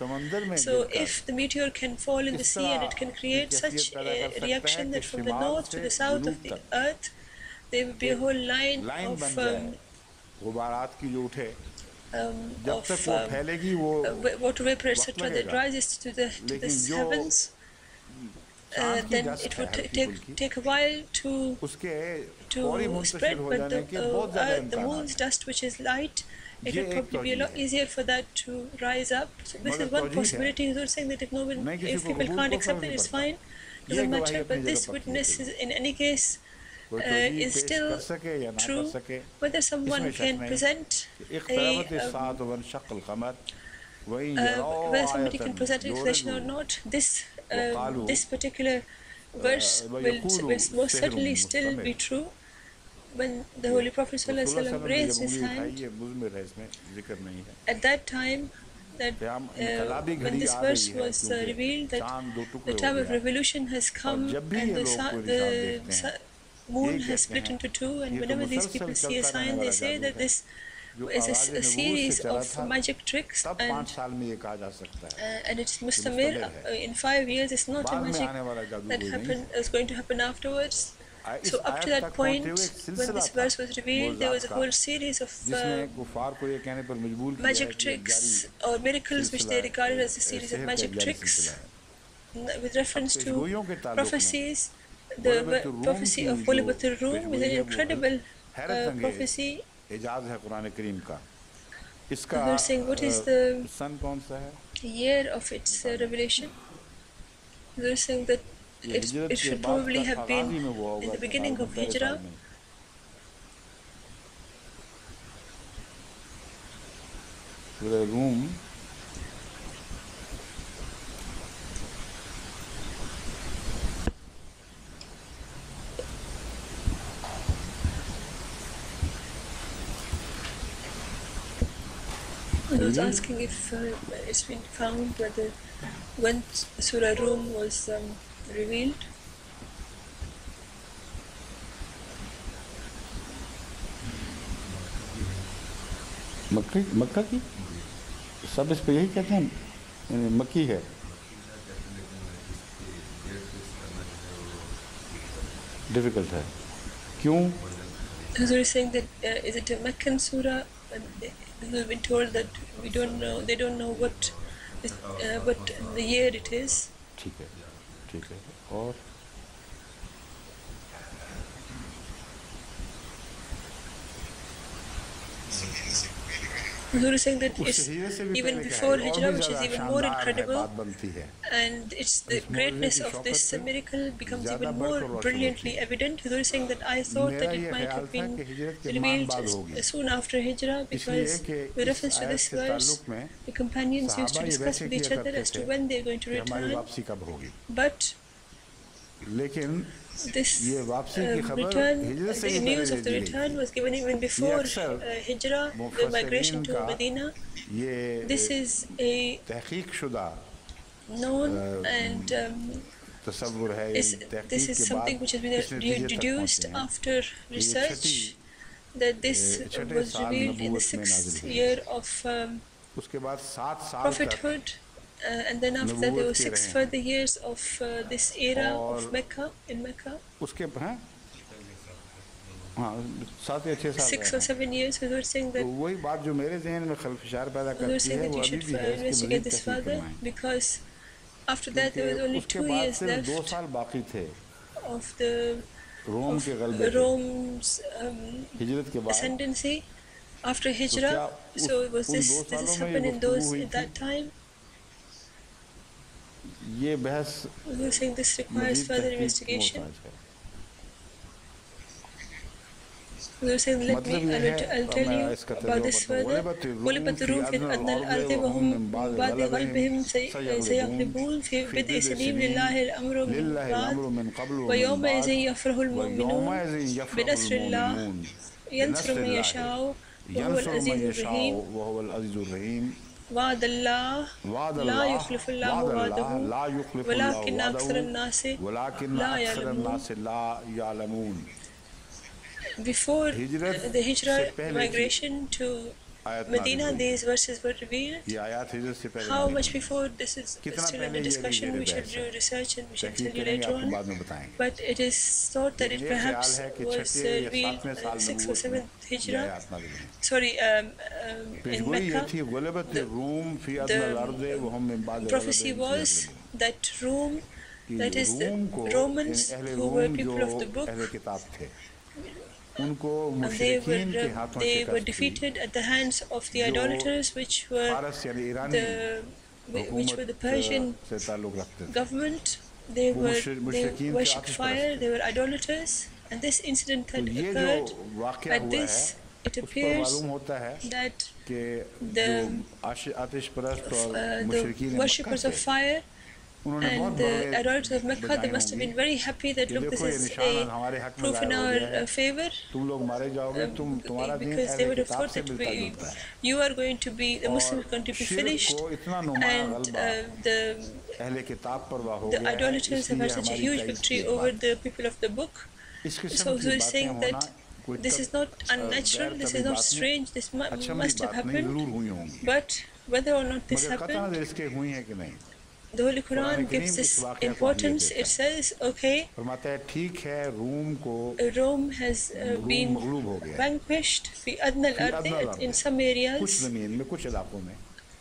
So if the meteor can fall in the sea and it can create such a reaction that from the north to the south of the earth, there would be a whole line of water vapor, etc., that rises to the heavens. Then it would take a while to spread, but the moon's dust, which is light, it would probably be a lot easier for that to rise up. So this is one possibility. He's saying that if people can't accept it, it's fine, doesn't matter. But this witness is, in any case, is still true. Whether someone can present whether somebody can present an explanation or not, this particular verse will most certainly still be true. When the Holy Prophet ﷺ raised his hand, at that time, that when this verse was revealed, that the time of revolution has come and the moon has split into two, and whenever these people see a sign, they say that this is a series of magic tricks, and it's mustamir. In 5 years, it's not a magic that is going to happen afterwards. So up to that point, when this verse was revealed, there was a whole series of magic tricks or miracles which they regarded as a series of magic tricks with reference to prophecies. The prophecy of Ghulabat al-Rum is an incredible prophecy. They're saying, what is the year of its revelation? They're saying that it should probably have been in the beginning of Hijrah. I was asking if it's been found whether when Surah Rum was revealed. मक्का की सब इस पे यही कहते हैं मक्की है difficult है क्यों So you're saying that is it a Meccan surah? We've been told that we don't know. They don't know what the year it is. ठीक है और You're saying that it's even before Hijrah, which is even more incredible, and it's the greatness of this miracle becomes even more brilliantly evident. You're saying that I thought that it might have been revealed soon after Hijrah, because with reference to this verse, the companions used to discuss with each other as to when they're going to return. But this return, the news of the return was given even before Hijrah, the migration to Medina. This is a known and this is something which has been deduced after research, that this was revealed in the 6th year of prophethood. And then after that there were 6 further years of this era of Mecca, in Mecca. 6 or 7 years. We were saying that we were saying that you should investigate this further, because after that there was only 2 years left of Rome's ascendancy after Hijrah. So was this happened in that time? We were saying this requires further investigation. We were saying, I'll tell you about this further. غُلِبَتِ الرُّومُ فِي أَدْنَى الْأَرْضِ وَهُمْ مِنْ بَعْدِ غَلْبِهِمْ سَيَغْلِبُونَ فِي بِضْعِ سِنِينَ لِلَّهِ الْأَمْرُ مِنْ بَعْدُ وَيَوْمَئِذٍ يَفْرَحُ الْمُؤْمِنُونَ بِنَصْرِ اللَّهِ يَنْصُرُ مَن يَشَاءُ وَهُوَ الْعَزِيزُ الرَّحِيمُ وعد الله لا يخلف الله وعده ولكن أكثر الناس لا يعلمون. Before the Hijrah migration to Medina, these verses were revealed. How much before, this is still under discussion. We shall do research and we shall tell you later on. But it is thought that it perhaps was revealed 6th or 7th Hijrah. Sorry, in Mecca. The prophecy was that Rome, that is the Romans who were people of the book, they were defeated at the hands of the idolaters, which were the Persian government. They worshipped fire, they were idolaters, and this incident had occurred. At this, it appears that the worshippers of fire And the authorities of Mecca, they must have been very happy that, look, this is a proof in our favor, because they would have thought that you are going to be, the Muslims are going to be finished, and the idolaters have had such a huge victory over the people of the book. So he's saying that this is not unnatural, this is not strange, this must have happened, but whether or not this happened, the Holy Quran gives this importance. It says, okay, Rome has been vanquished in some areas,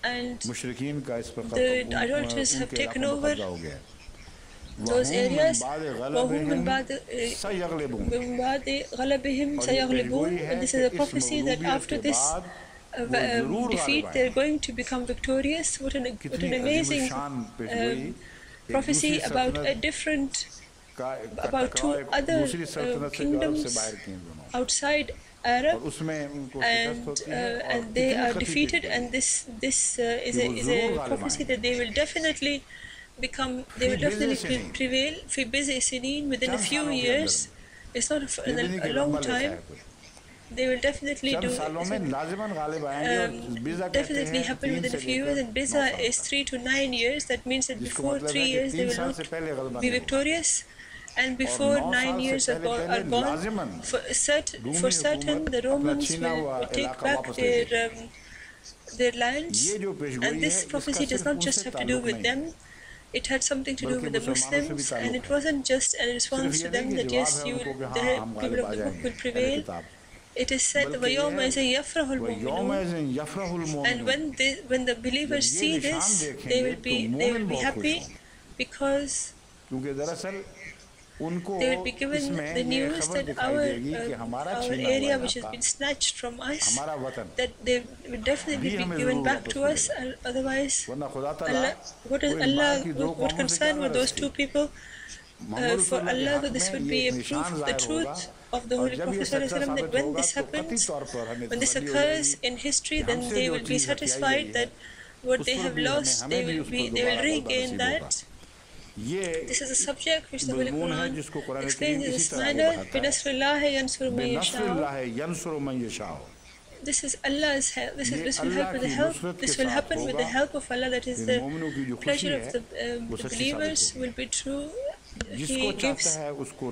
and the idolaters have taken over those areas. This is a prophecy that after this defeat they're going to become victorious. What an amazing prophecy about a different, about two other kingdoms outside Arab, and they are defeated, and this is a prophecy that they will definitely become, they will definitely prevail within a few years. It's not a long time. They will definitely definitely happen within a few years, and Biza is 3 to 9 years. That means that before 3 years they will not be victorious, and before 9 years are gone, for certain the Romans will take back their lands. And this prophecy does not just have to do with them. It had something to do with the Muslims, and it wasn't just a response to them that yes, the people of the book will prevail. It is said, and when the believers see this, they will be happy, because they will be given the news that our area which has been snatched from us, that they will definitely be given back to us. Otherwise, what concern were those two people? For Allah, that this would be a proof, the truth of the Holy Prophet ﷺ, that when this happens, when this occurs in history, then they will be satisfied that what they have lost, they will regain that. This is a subject which the Holy Quran explains in this manner. This is Allah's help. This will help with the help. This will happen with the help of Allah. That is the pleasure of the believers will be true. He gives help to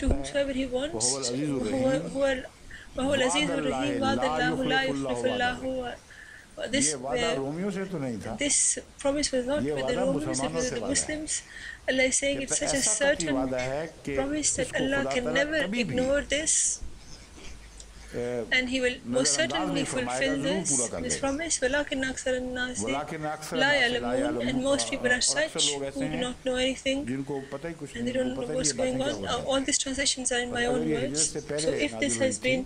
whomsoever He wants. This promise was not with the Romans, it was with the Muslims. Allah is saying it's such a certain promise that Allah can never ignore this, and He will most certainly fulfill this promise. And most people are such who do not know anything, and they don't know what's going on. All these translations are in my own words. So if this has been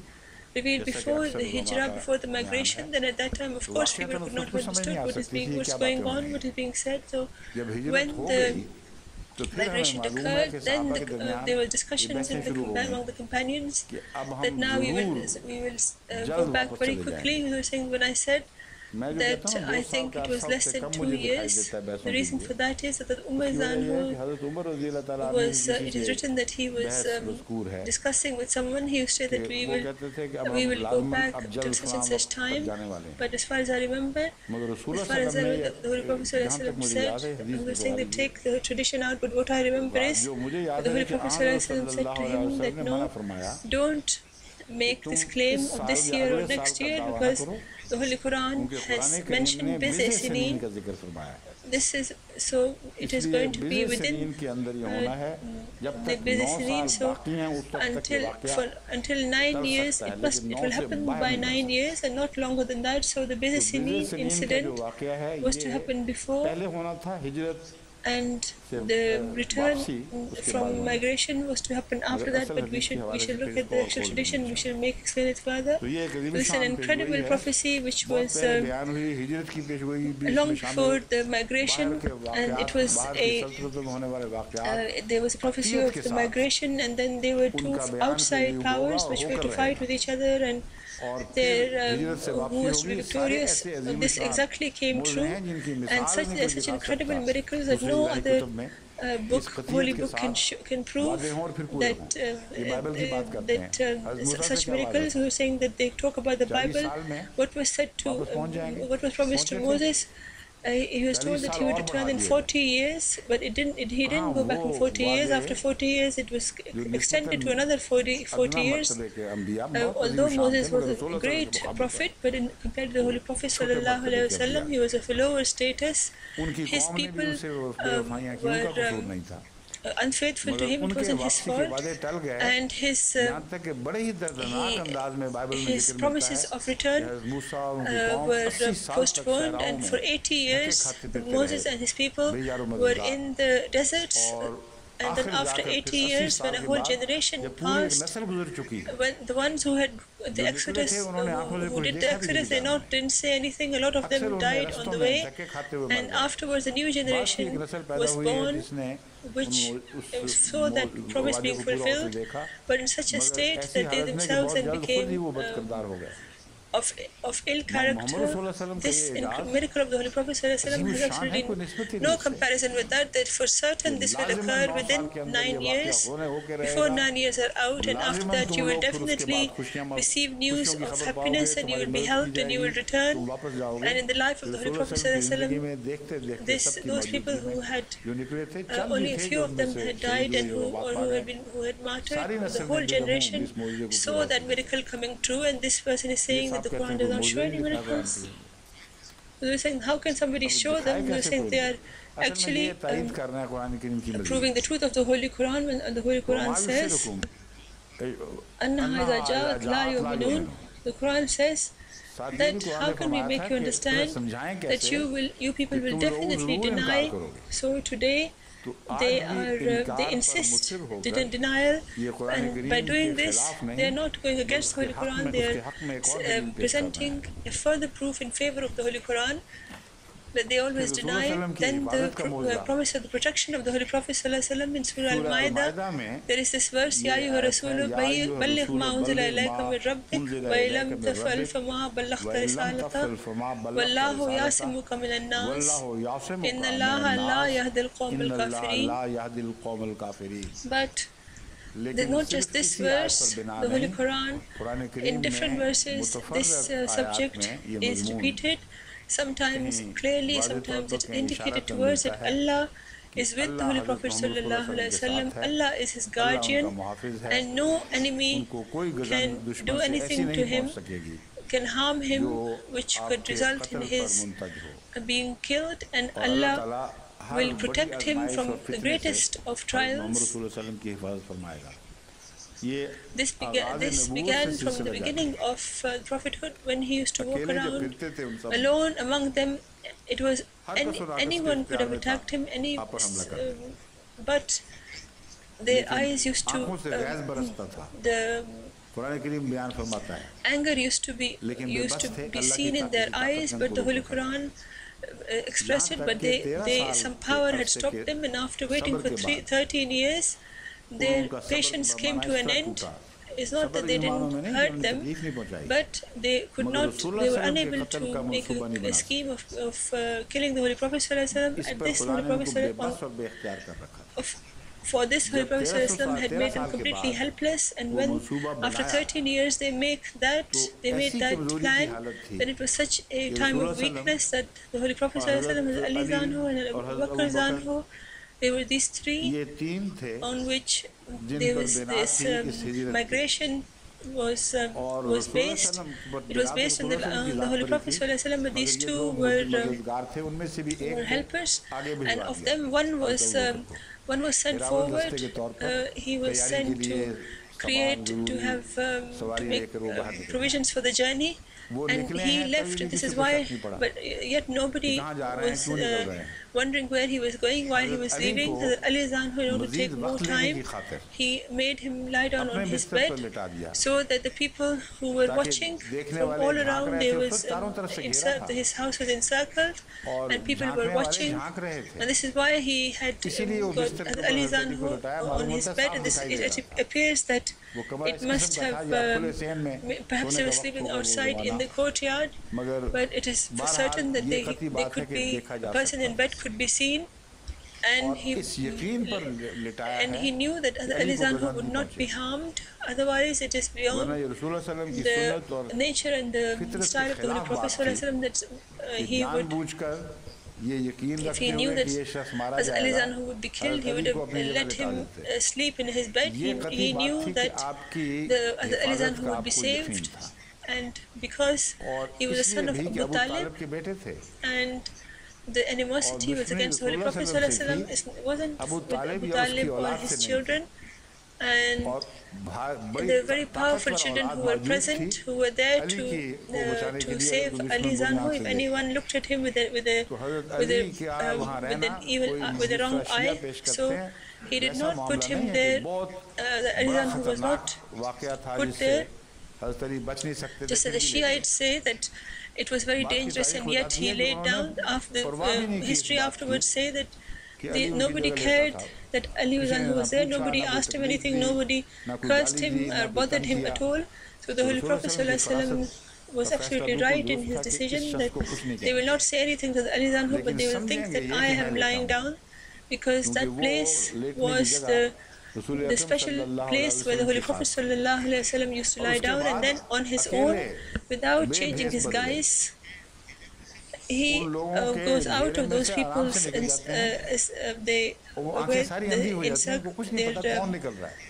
revealed before the hijrah, before the migration, then at that time, of course, people could not have understood what's going on, what is being said. So when the migration occurred, then there were discussions among the companions that now we will go back very quickly. We were saying, when I said that I think it was less than 2 years, the reason for that is that Umar was, it is written that he was discussing with someone. He used to say that we will go back to such and such time, but as far as I remember, as far as the Holy Prophet said, he was saying that take the tradition out, but what I remember is the Holy Prophet said to him that no, don't make this claim of this year or next year, because the Holy Quran has mentioned Bid'a Sineen. This is, so it is going to be within the Bid'a Sineen. So until 9 years, it will happen by 9 years and not longer than that. So the Bid'a Sineen incident was to happen before, and the return from migration was to happen after that. But we should look at the actual tradition. We should explain it further. This is an incredible prophecy which was long before the migration, and it was there was a prophecy of the migration, and then there were two outside powers which were to fight with each other, and who was victorious. This exactly came true, and such incredible miracles that no other holy book can prove that such miracles. Who are saying that they talk about the Bible, what was said to what was promised to Moses. He was told that he would return in 40 years, but he didn't go back in 40 years. After 40 years, it was extended to another 40 years. Although Moses was a great prophet, but compared to the Holy Prophet ﷺ, he was of a lower status. His people were unfaithful to him. It wasn't his fault, and his promises of return were postponed, and for 80 years Moses and his people were in the deserts. And then after 80 years, when a whole generation passed, when the ones who had the Exodus, who did the Exodus, didn't say anything. A lot of them died on the way, and afterwards a new generation was born, which saw that promise being fulfilled, but in such a state that they themselves then became of ill character. This miracle of the Holy Prophet ﷺ has absolutely no comparison with that. That for certain this will occur within 9 years, before 9 years are out, and after that you will definitely receive news of happiness, and you will be helped, and you will return. And in the life of the Holy Prophet ﷺ, those people who had only a few of them had died, and who had martyred, the whole generation saw that miracle coming true. And this person is saying that the Quran does not show any miracles. So they're saying, how can somebody show them? They're saying they are actually proving the truth of the Holy Quran, when the Holy Quran says, the Quran says that how can we make you understand that you people will definitely deny. So today they insist in denial, and by doing this they are not going against the Holy Quran, they are presenting a further proof in favor of the Holy Quran that they always deny. Then the promise of the protection of the Holy Prophet ﷺ in Surah Al-Ma'idah, there is this verse, Ya ayyuha rasulu balligh ma unzila ilayka min rabbik wa illam taf'al fama ballaghta risalatahu wallahu ya'simuka minan nas inna Allaha la yahdi al-qawm al-kafirin. But there's not just this verse, the Holy Quran, in different verses this subject is repeated, sometimes clearly, sometimes it's indicated towards that Allah is with the Holy Prophet ﷺ. Allah is his guardian, and no enemy can do anything to him, can harm him, which could result in his being killed, and Allah will protect him from the greatest of trials. This began from the beginning of prophethood, when he used to walk around alone among them. It was anyone could have attacked him, but their eyes used to the anger used to be seen in their eyes, but the Holy Quran expressed it. But some power had stopped them, and after waiting for 13 years, their patience came to an end. It's not that they didn't hurt them, but they could not. They were unable to make a scheme of killing the Holy Prophet ﷺ. And this Holy Prophet for this Holy Prophet ﷺ had made them completely helpless. And when after 13 years they made that plan, then it was such a time of weakness that the Holy Prophet ﷺ, Ali Zanhu and Abu Bakr Zanhu, they were these three on which there was this migration was based. It was based on the Holy Prophet ﷺ, but these two were helpers, and of them one was sent forward. He was sent to make provisions for the journey. And he left. This is why, but yet nobody was wondering where he was going while he was leaving. Aale-Imraan, in order to take more time, he made him lie down on his bed so that the people who were watching from all around, his house was encircled and people were watching. And this is why he had got Aale-Imraan on his bed. And it appears that it must have, perhaps they were sleeping outside in the courtyard, but it is for certain that the person in bed could be seen, and he knew that Aale-Imraan would not be harmed. Otherwise, it is beyond the nature and the style of the Holy Prophet ﷺ that he would, if he knew that as Aale-Imraan would be killed, he would have let him sleep in his bed. He knew that Aale-Imraan would be saved. And because he was the son of Abu Talib, and the animosity was against the Holy Prophet ﷺ, it wasn't with Abu Talib or his children, and the very powerful children who were present, who were there to save Aale-Imraan. If anyone looked at him with the wrong eye, so he did not put him there. Aale-Imraan was not put there. Just as the Shiites say that it was very dangerous and yet he laid down. History afterwards say that nobody cared that Aale-Imraan was there, nobody asked him anything, nobody cursed him or bothered him at all. So the Holy Prophet ﷺ was absolutely right in his decision that they will not say anything to Aale-Imraan, but they will think that I am lying down, because that place was the special place where the Holy Prophet ﷺ used to lie down, and then on his own, without changing his guise, he goes out of those people's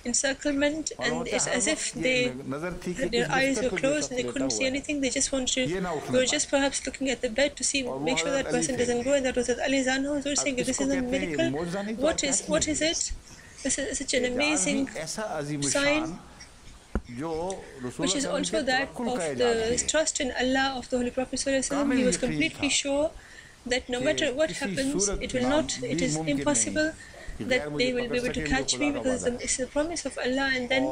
encirclement, and it's as if their eyes were closed and they couldn't see anything. They just wanted to, they were just perhaps looking at the bed to make sure that person doesn't go, and that was Aale-Imraan. So we're saying, this is a miracle. What is it? This is such an amazing sign, which is also that of the trust in Allah of the Holy Prophet ﷺ. He was completely sure that no matter what happens, it is impossible that they will be able to catch me, because it's the promise of Allah. And then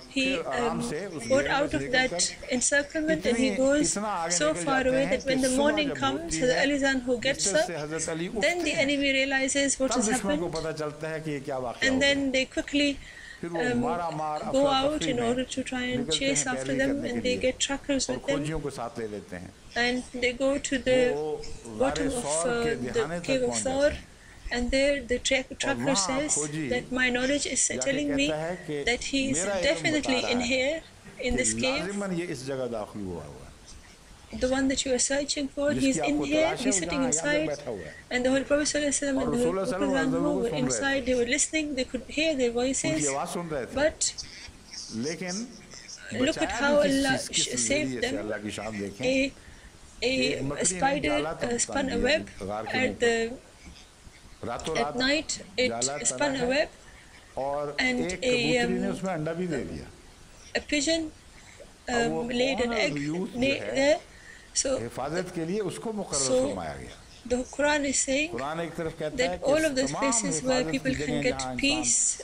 he got out of that encirclement and he goes so far away that when the morning comes, the Aale-Imraan who gets up, then the enemy realizes what has happened, and then they quickly go out in order to try and chase after them, and they get trackers with them, and they go to the bottom of the cave of Thor. And there the tracker says that my knowledge is telling me that he is definitely in here, in this cave. The one that you are searching for, he's in here, he's sitting inside. And the Holy Prophet ﷺ and the Holy Prophet who were inside, they were listening, they could hear their voices. But look at how Allah saved them. A spider spun a web at night, it spun a web, and a pigeon laid an egg there. So the Quran is saying that all of those places where people can get peace,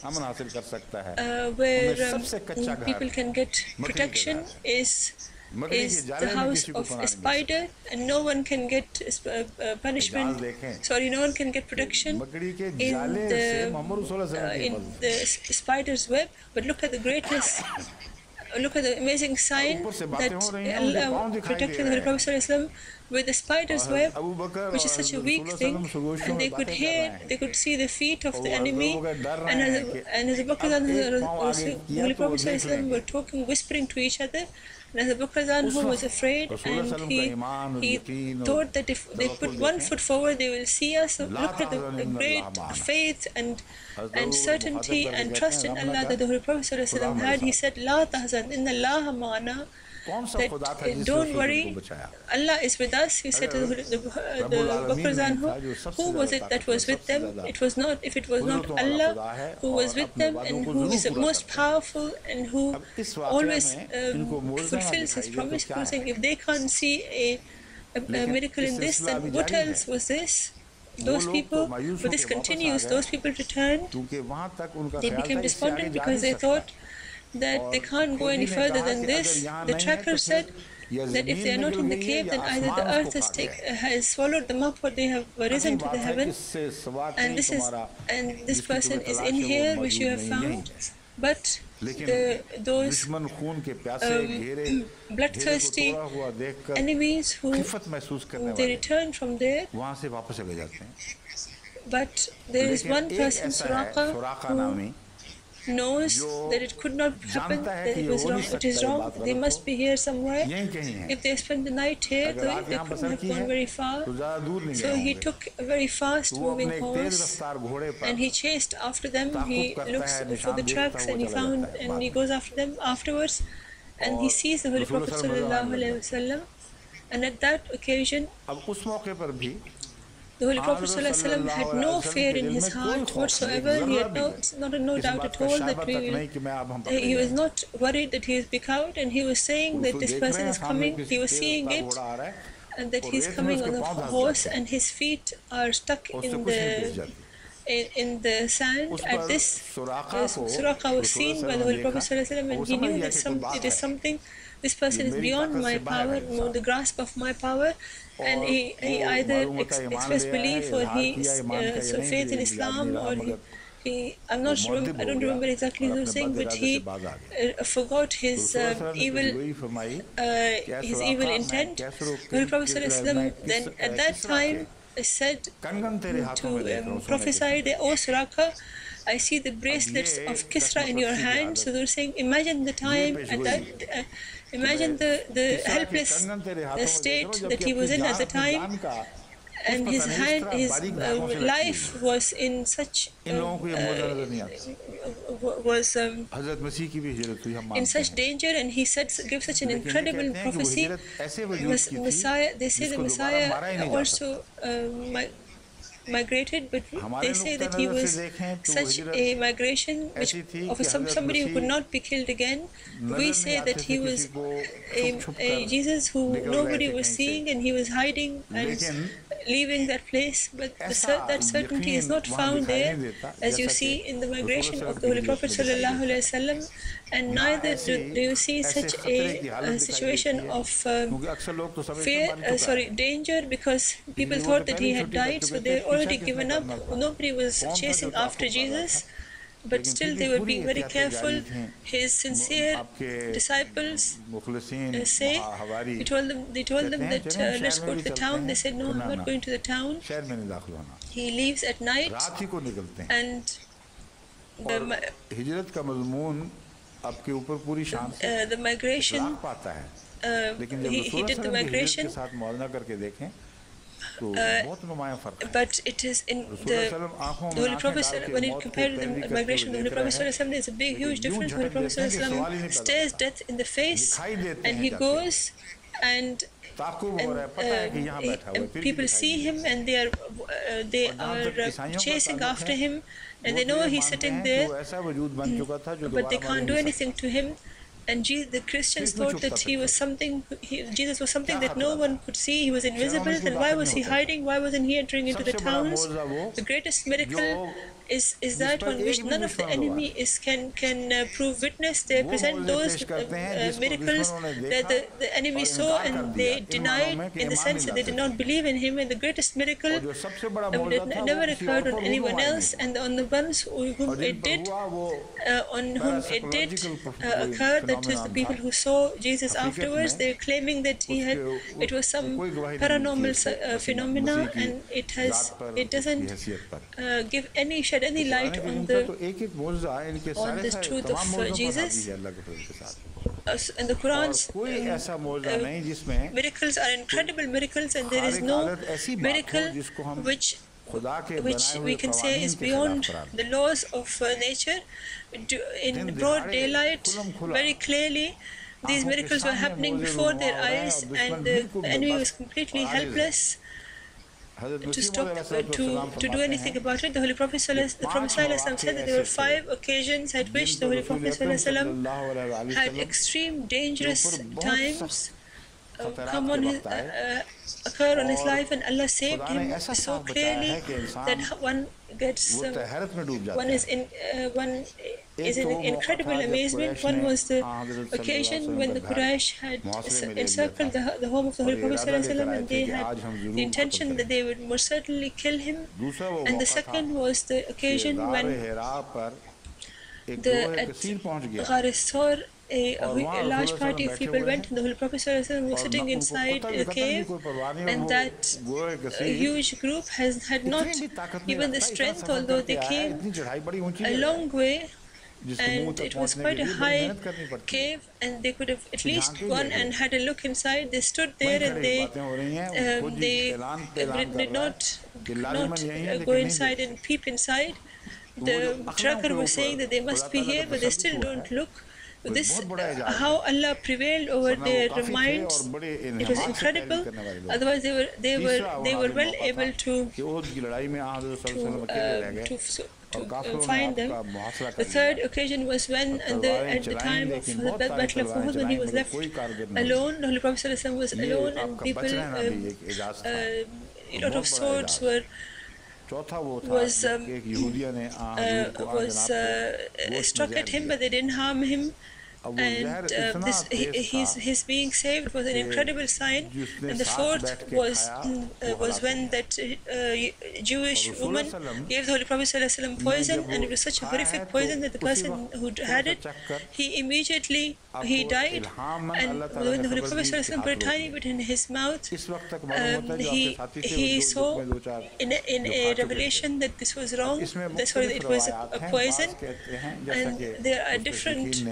where people can get protection, is the house of a spider, and no one can get punishment. No one can get protection in the spider's web. But look at the greatness. Look at the amazing sign that Allah protected the Holy Prophet ﷺ with the spider's web, which is such a weak thing, and they could see the feet of the enemy, and as Abu Bakr and the Holy Prophet ﷺ were talking, whispering to each other. And Abu Bakr who was afraid, and he thought that if they put one foot forward, they will see us. So look at the great faith and certainty and trust in Allah that the Holy Prophet ﷺ had. He said, "La tahzan, inna Allaha ma'ana." that don't worry, Allah is with us. He said to the Bakr Zanhu, who was it that was with them? It was not, if it was not Allah who was with them, and who is the most powerful and who always fulfills his promise. He was saying, if they can't see a miracle in this, then what else was this? Those people, but this continues, those people returned, they became despondent because they thought that they can't go any further than this. The tracker said that if they are not in the cave, then either the earth has swallowed them up or they have risen to the heaven. And this person is in here, which you have found. But those bloodthirsty enemies who they return from there. But there is one person, Surah, who knows that it could not happen, that it was wrong, it is wrong, they must be here somewhere. If they spend the night here, they couldn't have gone very far. So he took a very fast moving horse and he chased after them. He looks for the tracks and he goes after them afterwards, and he sees the Holy Prophet ﷺ. And at that occasion, the Holy Prophet ﷺ had no fear in his heart whatsoever. He had no doubt at all that he was not worried that he would speak out, and he was saying that this person is coming. He was seeing it, and that he's coming on a horse, and his feet are stuck in the sand. At this, Surah was seen by the Holy Prophet ﷺ, and he knew that it is something. This person is beyond my power, the grasp of my power. And he either expressed belief, or he faith in Islam, or I don't remember exactly what he was saying, but he forgot his evil intent. The Prophet ﷺ then at that time said to prophesy that, "O Suraka, I see the bracelets of Kisra in your hand." So they're saying, imagine the time at that. Imagine the helpless state that he was in at the time, and his life was in such in such danger, and he gave such an incredible prophecy. Messiah, they say the Messiah also migrated, but they say that he was such a migration of somebody who could not be killed again. We say that he was a Jesus who nobody was seeing, and he was hiding and leaving that place, but that certainty is not found there, as you see in the migration of the Holy Prophet ﷺ, and neither do you see such a situation of danger, because people thought that he had died, so they had already given up. Nobody was chasing after Jesus, but still they were being very careful. His sincere disciples say, they told them that let's go to the town. They said, no, I'm not going to the town. He leaves at night, and the migration, he did the migration, but it is in the Holy Prophet, when you compare the migration of the Holy Prophet, there's a big, huge difference. The Holy Prophet stares death in the face, and he goes and people see him, and they are chasing after him, and they know he's sitting there, but they can't do anything to him. And the Christians thought that Jesus was something that no one could see. He was invisible. Then why was he hiding? Why wasn't he entering into the towns? The greatest miracle is that one which none of the enemy can prove witness. They present those miracles that the enemy saw and they denied, in the sense that they did not believe in him. And the greatest miracle never occurred on anyone else, and on the ones whom it did occur, that is the people who saw Jesus afterwards. They were claiming that it was some paranormal phenomena, and it doesn't shed any light on the truth of Jesus. And the Quran's miracles are incredible miracles, and there is no miracle which we can say is beyond the laws of nature. In broad daylight, very clearly, these miracles were happening before their eyes, and the enemy was completely helpless to stop to do anything about it. The Holy Prophet said that there were 5 occasions at which the Holy Prophet had extreme dangerous times occur on his life, and Allah saved him so clearly that one is in incredible amazement. One was the occasion when the Quraysh had encircled the home of the Holy Prophet and they had the intention that they would most certainly kill him. And the second was the occasion when at Ghar Thawr, a large party of people went, and the Holy Prophet was sitting inside a cave, and that huge group had not even the strength, although they came a long way, and it was quite a high cave, and they could have at least gone and had a look inside. They stood there, and they did not go inside and peep inside. The tracker was saying that they must be here, but they still don't look. This, how Allah prevailed over their minds, it was incredible. Otherwise, they were well able to find them. The third occasion was when, at the time of the Battle of Uhud, when he was left alone. The Holy Prophet was alone, and people, a lot of swords were struck at him, but they didn't harm him. And his being saved was an incredible sign. And the fourth was when that Jewish woman gave the Holy Prophet poison, and it was such a horrific poison that the person who had it, he died. And when the Holy Prophet put a tiny bit in his mouth, he saw in a revelation that this was wrong. It was a poison, and there are different.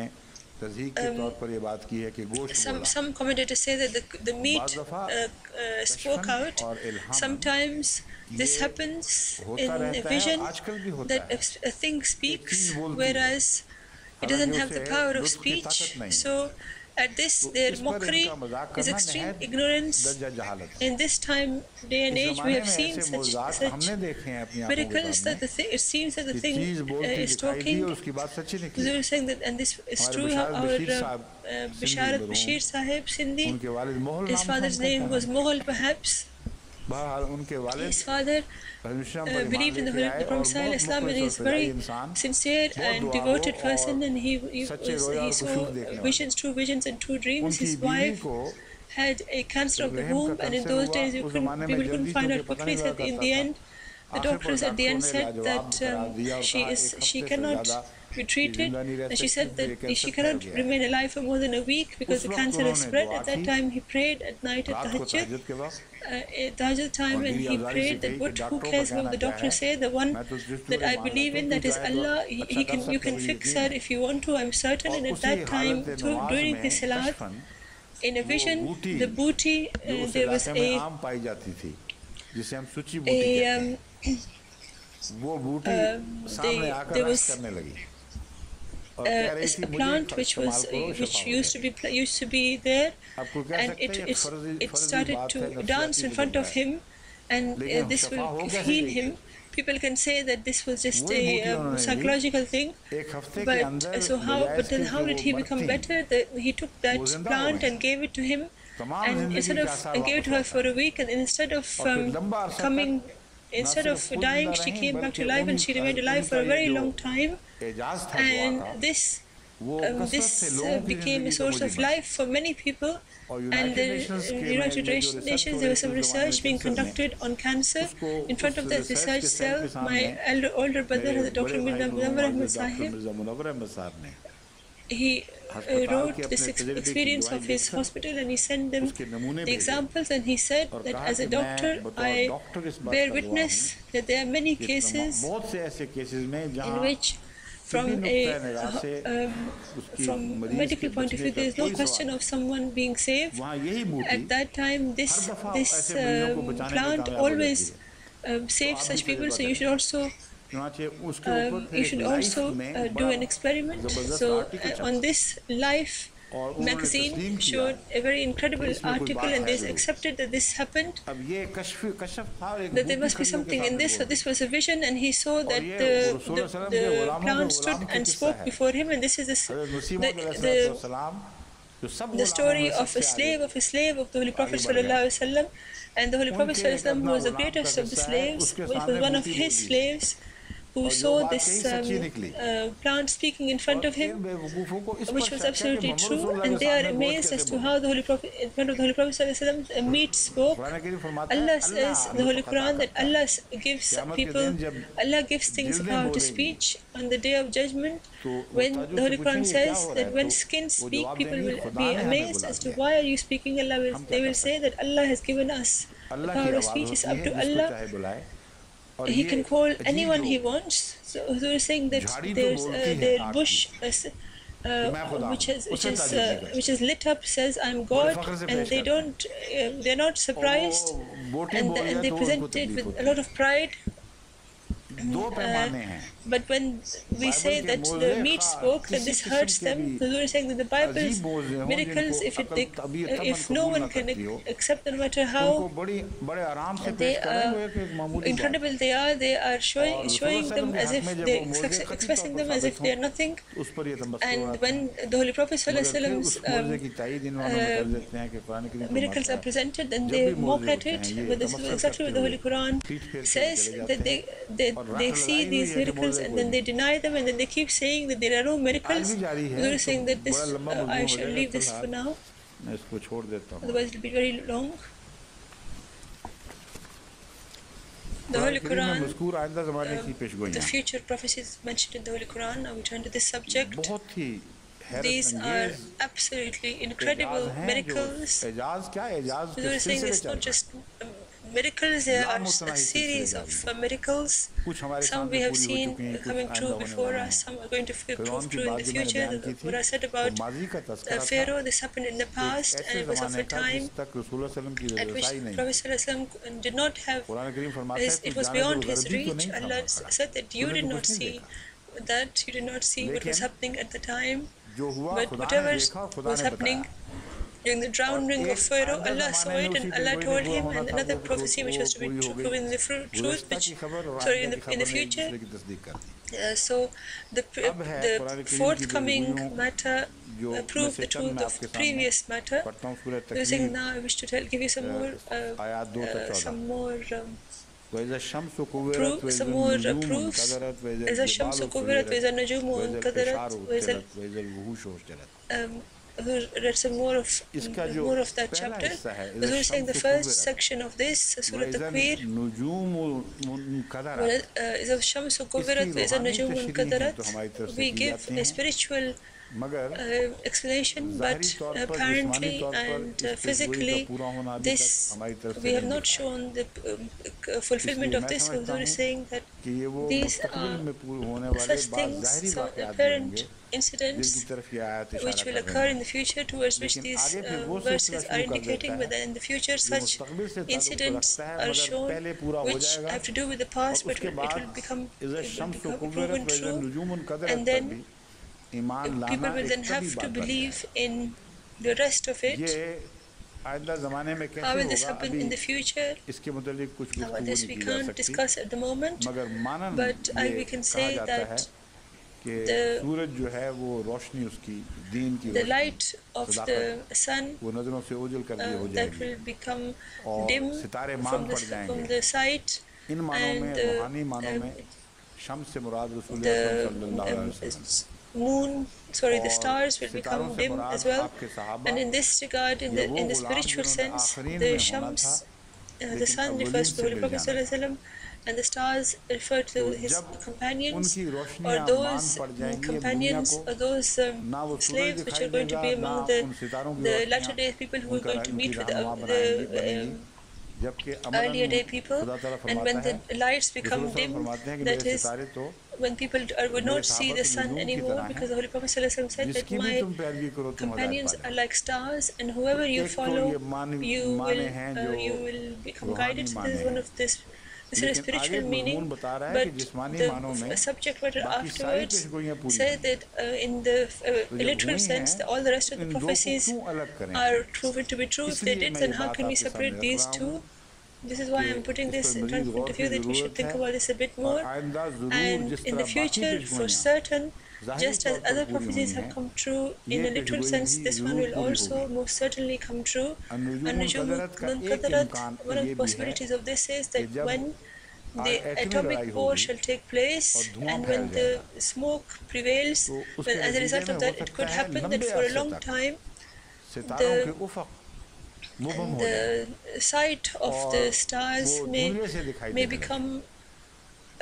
Some commentators say that the meat spoke out. Sometimes this happens in a vision, that a thing speaks, whereas it doesn't have the power of speech. So at this, their mockery is extreme ignorance. In this day and age, we have seen such miracles that it seems that the thing is talking. They were saying that, and this is true, how our Bashir Sahib Sindhi, his father's name was Mughal perhaps. His father believed in the Prophet Islam, and he is a very sincere and devoted person, and he saw visions, 2 visions and 2 dreams. His wife had a cancer of the womb, and in those days people couldn't find out quickly. So in the end, the doctors at the end said that she cannot be treated, and she said that she cannot remain alive for more than a week because the cancer has spread. At that time, he prayed at night at Tahajjud. At Tahajjud time, and he prayed that who cares what the doctors say? The one that I believe in, that is Allah. You can fix her if you want to, I'm certain. And at that time, during his salat, in a vision, the booty, there was a plant which used to be there, and it started to dance in front of him, and this will heal him. People can say that this was just a psychological thing, but then how did he become better? He took that plant and gave it to him, and gave it to her for a week, and instead of dying, she came back to life, and she remained alive for a very long time. And this became a source of life for many people. And the United Nations, there was some research being conducted on cancer. In front of that research cell, my older brother, Dr. Mirza Munawwar Ahmad Sahib, he wrote this experience of his hospital, and he sent them the examples, and he said that as a doctor, I bear witness that there are many cases in which from medical point of view, there is no question of someone being saved. At that time, this plant always saves such people. So you should also do an experiment. So on this life, magazine showed a very incredible article, and they accepted that this happened, that there must be something in this. So this was a vision, and he saw that the plant stood and spoke before him, and this is the story of a slave of the Holy Prophet sallallahu alaihi wasallam, and the Holy Prophet sallallahu alaihi wasallam, who was the greatest of the slaves, it was one of his slaves who saw this plant speaking in front of him, which was absolutely true, and they are amazed as to how the Holy Prophet, in front of the Holy Prophet sallallahu alaihi wasallam, a meat spoke. Allah says in the Holy Quran that Allah gives things power to speech on the day of judgment. When the Holy Quran says that when skins speak, people will be amazed as to why are you speaking. They will say that Allah has given us the power of speech. It's up to Allah. He can call anyone he wants. So they're saying that there's their bush which is lit up says I'm God, and they're not surprised, and they present it with a lot of pride. But when we say that the meat spoke, that this hurts them, so we're saying that the Bible's miracles, if no one can accept them, no matter how incredible they are showing them as if they're expressing them as if they're nothing. And when the Holy Prophet ﷺ's miracles are presented, then they mock at it. But this is exactly what the Holy Quran says, that they see these miracles and then they deny them, and then they keep saying that there are no miracles. They're saying that this, I shall leave this for now, otherwise it will be very long. The Holy Quran, the future prophecies mentioned in the Holy Quran. Now we turn to this subject. These are absolutely incredible miracles. They're saying it's not just miracles, there are a series of miracles. Some we have seen coming true before us, some are going to prove true in the future. What I said about Pharaoh, this happened in the past, and it was of a time at which the Prophet ﷺ did not have it was beyond his reach. Allah said that you did not see what was happening at the time, but whatever was happening during the drowning of Pharaoh, Allah saw it, and Allah told him, and another prophecy which was to be true in the future. So the forthcoming matter proved the truth of the previous matter. They're saying, now I wish to give you some more proofs. إذا الشمس كورت وإذا النجوم انكدرت who read some more of that chapter. Who is saying the first section of this Surah Takwir, إذا الشمس كورت وإذا النجوم انكدرت, we give a spiritual explanation, but apparently and physically this we have not shown the fulfillment of this. So they are saying that these are such things, some apparent incidents which will occur in the future, towards which these verses are indicating, but then in the future such incidents are shown which have to do with the past, but it will become proven true, and then people will then have to believe in the rest of it. How will this happen in the future? About this we can't discuss at the moment, but we can say that the light of the sun that will become dim from the sight, and the stars will become dim as well. And in this regard, in the spiritual sense, the Shams, the sun refers to the Holy Prophet ﷺ, and the stars refer to his companions, or those companions, or those slaves which are going to be among the latter day people who are going to meet with the earlier day people. And when the lights become dim, that is, when people would not see the sun anymore, because the Holy Prophet ﷺ said that my companions are like stars, and whoever you follow, you will become guided. So this is one of this This is a spiritual meaning, but the subject matter afterwards says that in the literal sense, all the rest of the prophecies are proven to be true. If they did, then how can we separate these two? This is why I'm putting this in front of you, that we should think about this a bit more. And in the future, for certain, just as other prophecies have come true in a literal sense, this one will also most certainly come true. An-Nujum-Munqadarat, one of the possibilities of this is that when the atomic war shall take place and when the smoke prevails, when as a result of that it could happen that for a long time the sight of the stars may become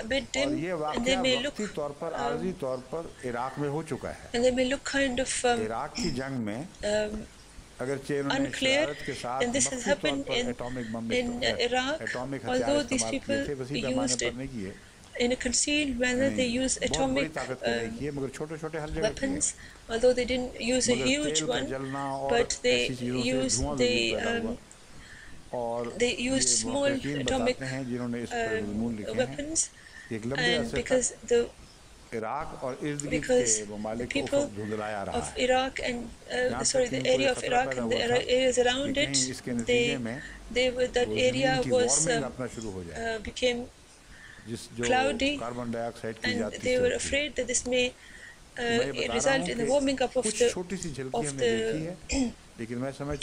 a bit dim, and they may look kind of unclear, and this has happened in Iraq. Although these people used it in a concealed manner, they used atomic weapons. Although they didn't use a huge one, but they used small atomic weapons, and because the people of Iraq and the area of Iraq and the areas around it, that area was became cloudy, and they were afraid that this may result in the warming up of the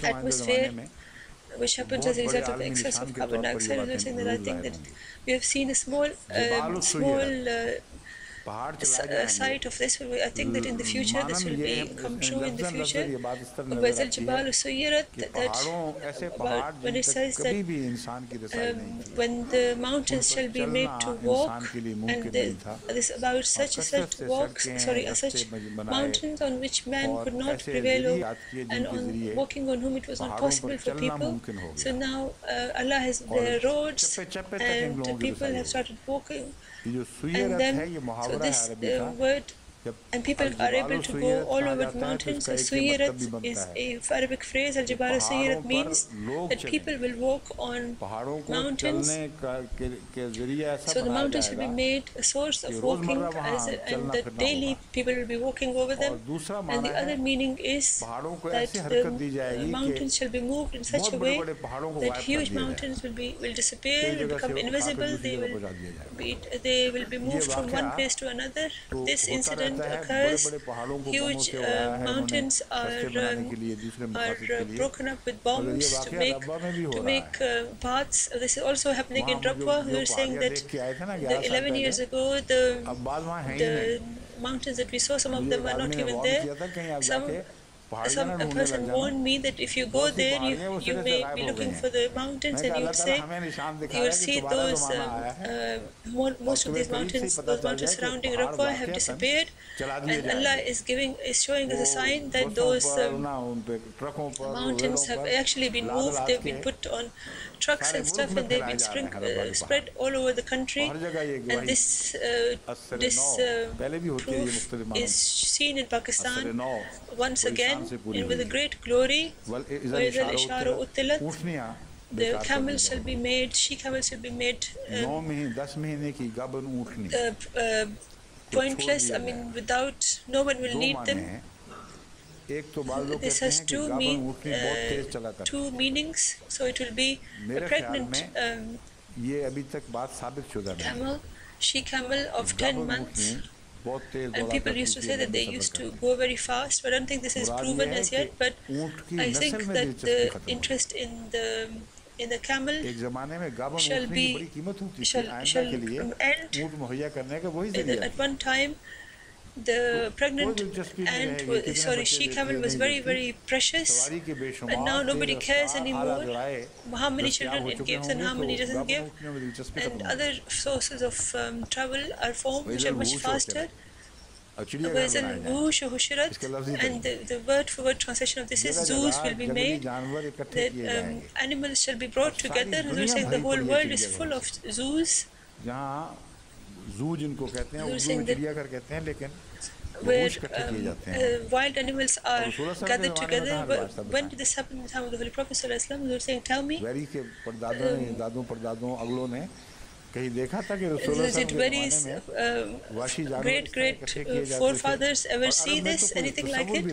atmosphere, which happens as a result of excess of carbon dioxide. And saying that I think that we have seen a small sight of this. I think that in the future this will come true in the future. Wazal Jabal Suyirat, that about when it says that when the mountains shall be made to walk, and this about such such mountains on which man could not prevail over, and on walking on whom it was not possible for people. So now Allah has the roads, and people have started walking, and then so this word, and people are able to go all over the mountains. Suyirat is a Arabic phrase. Al-Jibal Suyirat means that people will walk on mountains. So the mountains will be made a source of walking, and that daily people will be walking over them. And the other meaning is that the mountains shall be moved in such a way that huge mountains will disappear, will become invisible. They will be moved from one place to another. This incident occurs. Huge mountains are broken up with bombs to make paths. This is also happening in Rabwa. We were saying that 11 years ago the mountains that we saw, some of them are not even there. A person warned me that if you go there, you may be looking for the mountains, and you will see those most of these mountains, those mountains surrounding Rabwa have disappeared, and Allah is showing us a sign that those mountains have actually been moved. They've been put on trucks and stuff, and they've been spread all over the country. And this proof is seen in Pakistan once again, and with a great glory. The camels shall be made, she camels shall be made pointless. I mean, without, no one will need them. This has two meanings. So it will be a pregnant camel, she camel of 10 months. And people used to say that they used to go very fast, but I don't think this is proven as yet. But I think that the interest in the camel shall end. At one time, the pregnant she camel was very, very precious, and now nobody cares anymore how many children it gives and how many it doesn't give, and other sources of travel are formed which are much faster. And the word for word translation of this is zoos will be made, that animals shall be brought together. We're saying the whole world is full of zoos. Where wild animals are gathered together. When did this happen in the time of the Holy Prophet ﷺ? They were saying, tell me. कहीं देखा था कि did very great forefathers ever see this, anything like it?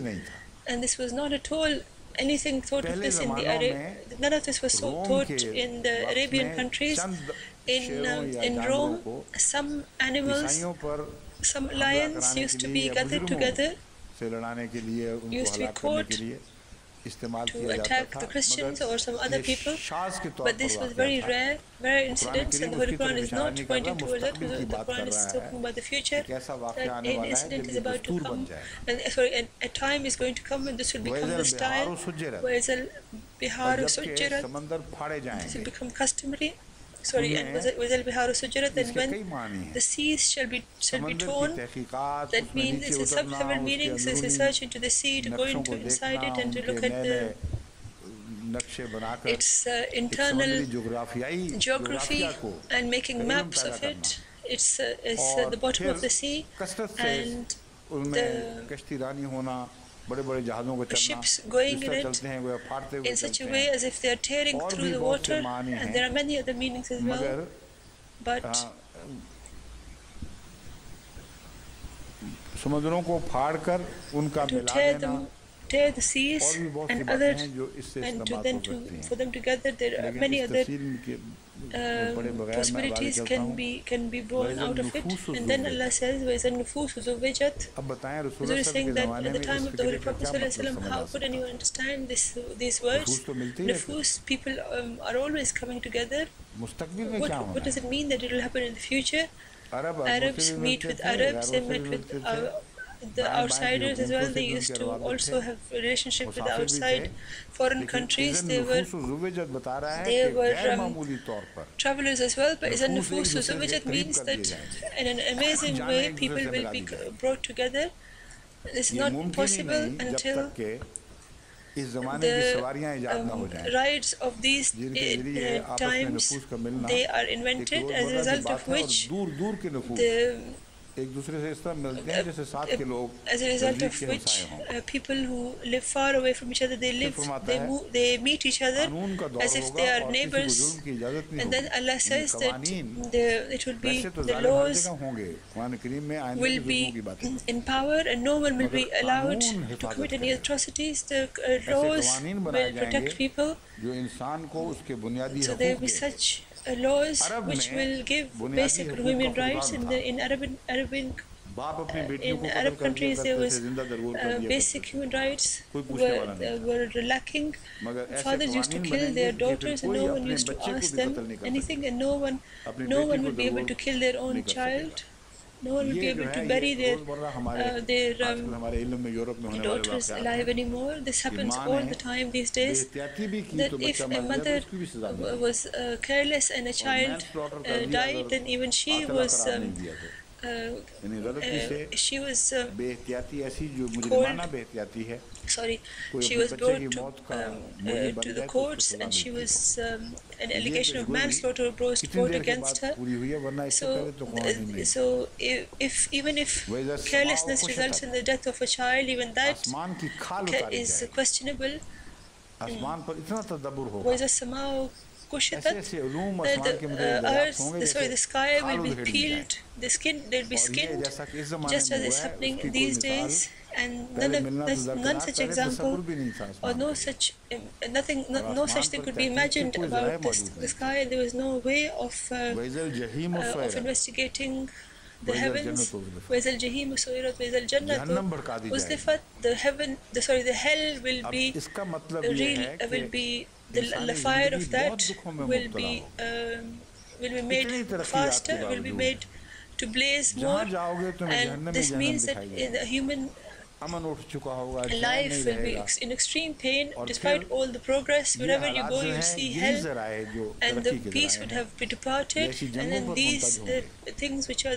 And this was not at all anything thought of this in the none of this was thought in the Arabian countries. In Rome, some animals, some lions used to be gathered together, used to be caught to attack the Christians or some other people, but this was very rare incidents, and the Holy Quran is not pointing towards it. The Quran is talking about the future, that an incident is about to come, and a time is going to come when this will become the style, where Biharu Sujjarat, this will become customary. And then when the seas shall be torn, that means it's a several meanings. There's research into the sea, to go into inside it and to look at its internal geography and making maps of it. It's the bottom of the sea, and the ships going in it in such a way as if they are tearing through the water, and there are many other meanings as well. But to tear the seas and other, and for them to gather, there are many other possibilities can be born out of it. And then Allah says, Huzur is saying that at the time of the Holy Prophet ﷺ, how could anyone understand these words? Nufus, people are always coming together. What does it mean that it will happen in the future? Arabs meet with Arabs, they met with the outsiders as well. They used to also have a relationship with the outside foreign countries. They were travelers as well. But Izan Nufus Zuwijat means that in an amazing way people will be brought together. This is not possible until the rides of these times, they are invented, as a result of which people who live far away from each other, they meet each other as if they are neighbors. And then Allah says that it will be, the laws will be in power and no one will be allowed to commit any atrocities. The laws will protect people. So there will be such laws which will give basic human rights. In Arab countries there was basic human rights were lacking. Fathers used to kill their daughters and no one used to ask them anything, and no one would be able to kill their own child. No one would be able to bury their daughters alive anymore. This happens all the time these days, that if a mother was careless and a child died, then even she was she was brought to the courts, and she was an allegation of manslaughter brought against her. So even if carelessness results in the death of a child, even that is questionable. The sky will be peeled, they'll be skinned, just as is happening these days. And none such example or no such thing could be imagined about the sky. There was no way of investigating the heavens. The hell will be the fire of that will be made faster, will be made to blaze more, and this means that the human life will be in extreme pain despite all the progress. Wherever you go, you see hell, and the peace would have been departed. And then these things which are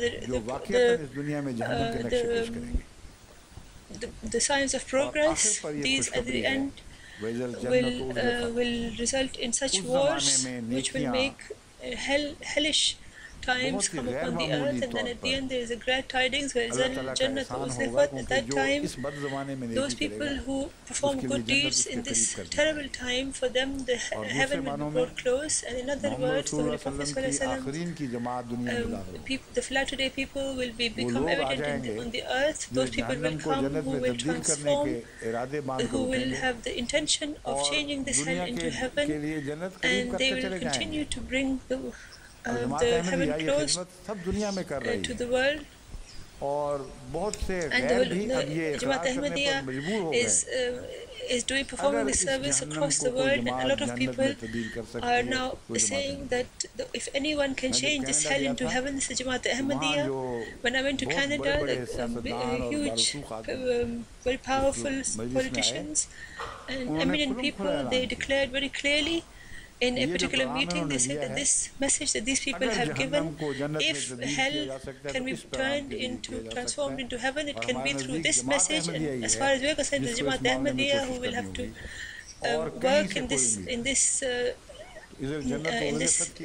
the signs of progress, these at the end will result in such wars which will make hellish times come upon the earth, and then at the end there is a glad tidings where Jannat Uzlifat. At that time, those people who perform good deeds in this terrible time, for them the heaven will be brought close. And in other words, the Holy Prophet the latter day people will become evident on the earth. Those people will come who will transform, who will have the intention of changing this hell into heaven, and they will continue to bring the heaven close to the world. And the Jamaat Ahmadiyya is performing this service across the world, and a lot of people are now saying that if anyone can change this hell into heaven, this is Jamaat Ahmadiyya. When I went to Canada, huge, very powerful politicians and eminent people, they declared very clearly in a particular meeting, they said that this message that these people have given, if hell can be transformed into heaven, it can be through this message. And as far as we are concerned, the Jamaat Ahmadiyya, who will have to work in this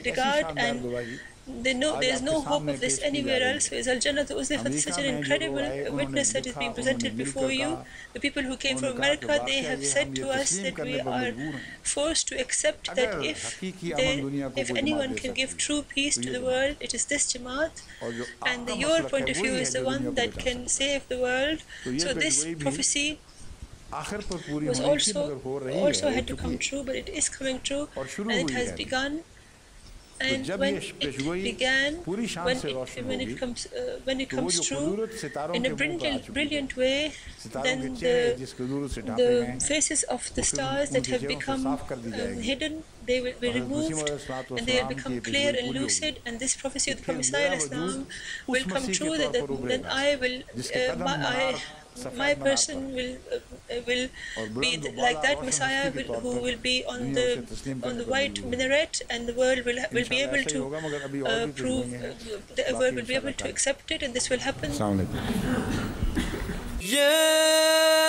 regard, and they know there is no hope of this anywhere else. Is Al-Jannah Uzlifat such an incredible witness that is being presented before you? The people who came from America, they have said to us that we are forced to accept that if anyone can give true peace to the world, it is this Jamaat, and your point of view is the one that can save the world. So this prophecy was also had to come true, but it is coming true, and it has begun. And when it began, when it comes true in a brilliant way, then the faces of the stars that have become hidden, they will be removed, and they will become clear and lucid. And this prophecy of the Prophet ﷺ will come true. That then I will. My person will be like that Messiah who will be on the white minaret, and the world will be able to prove, the world will be able to accept it, and this will happen. Yeah.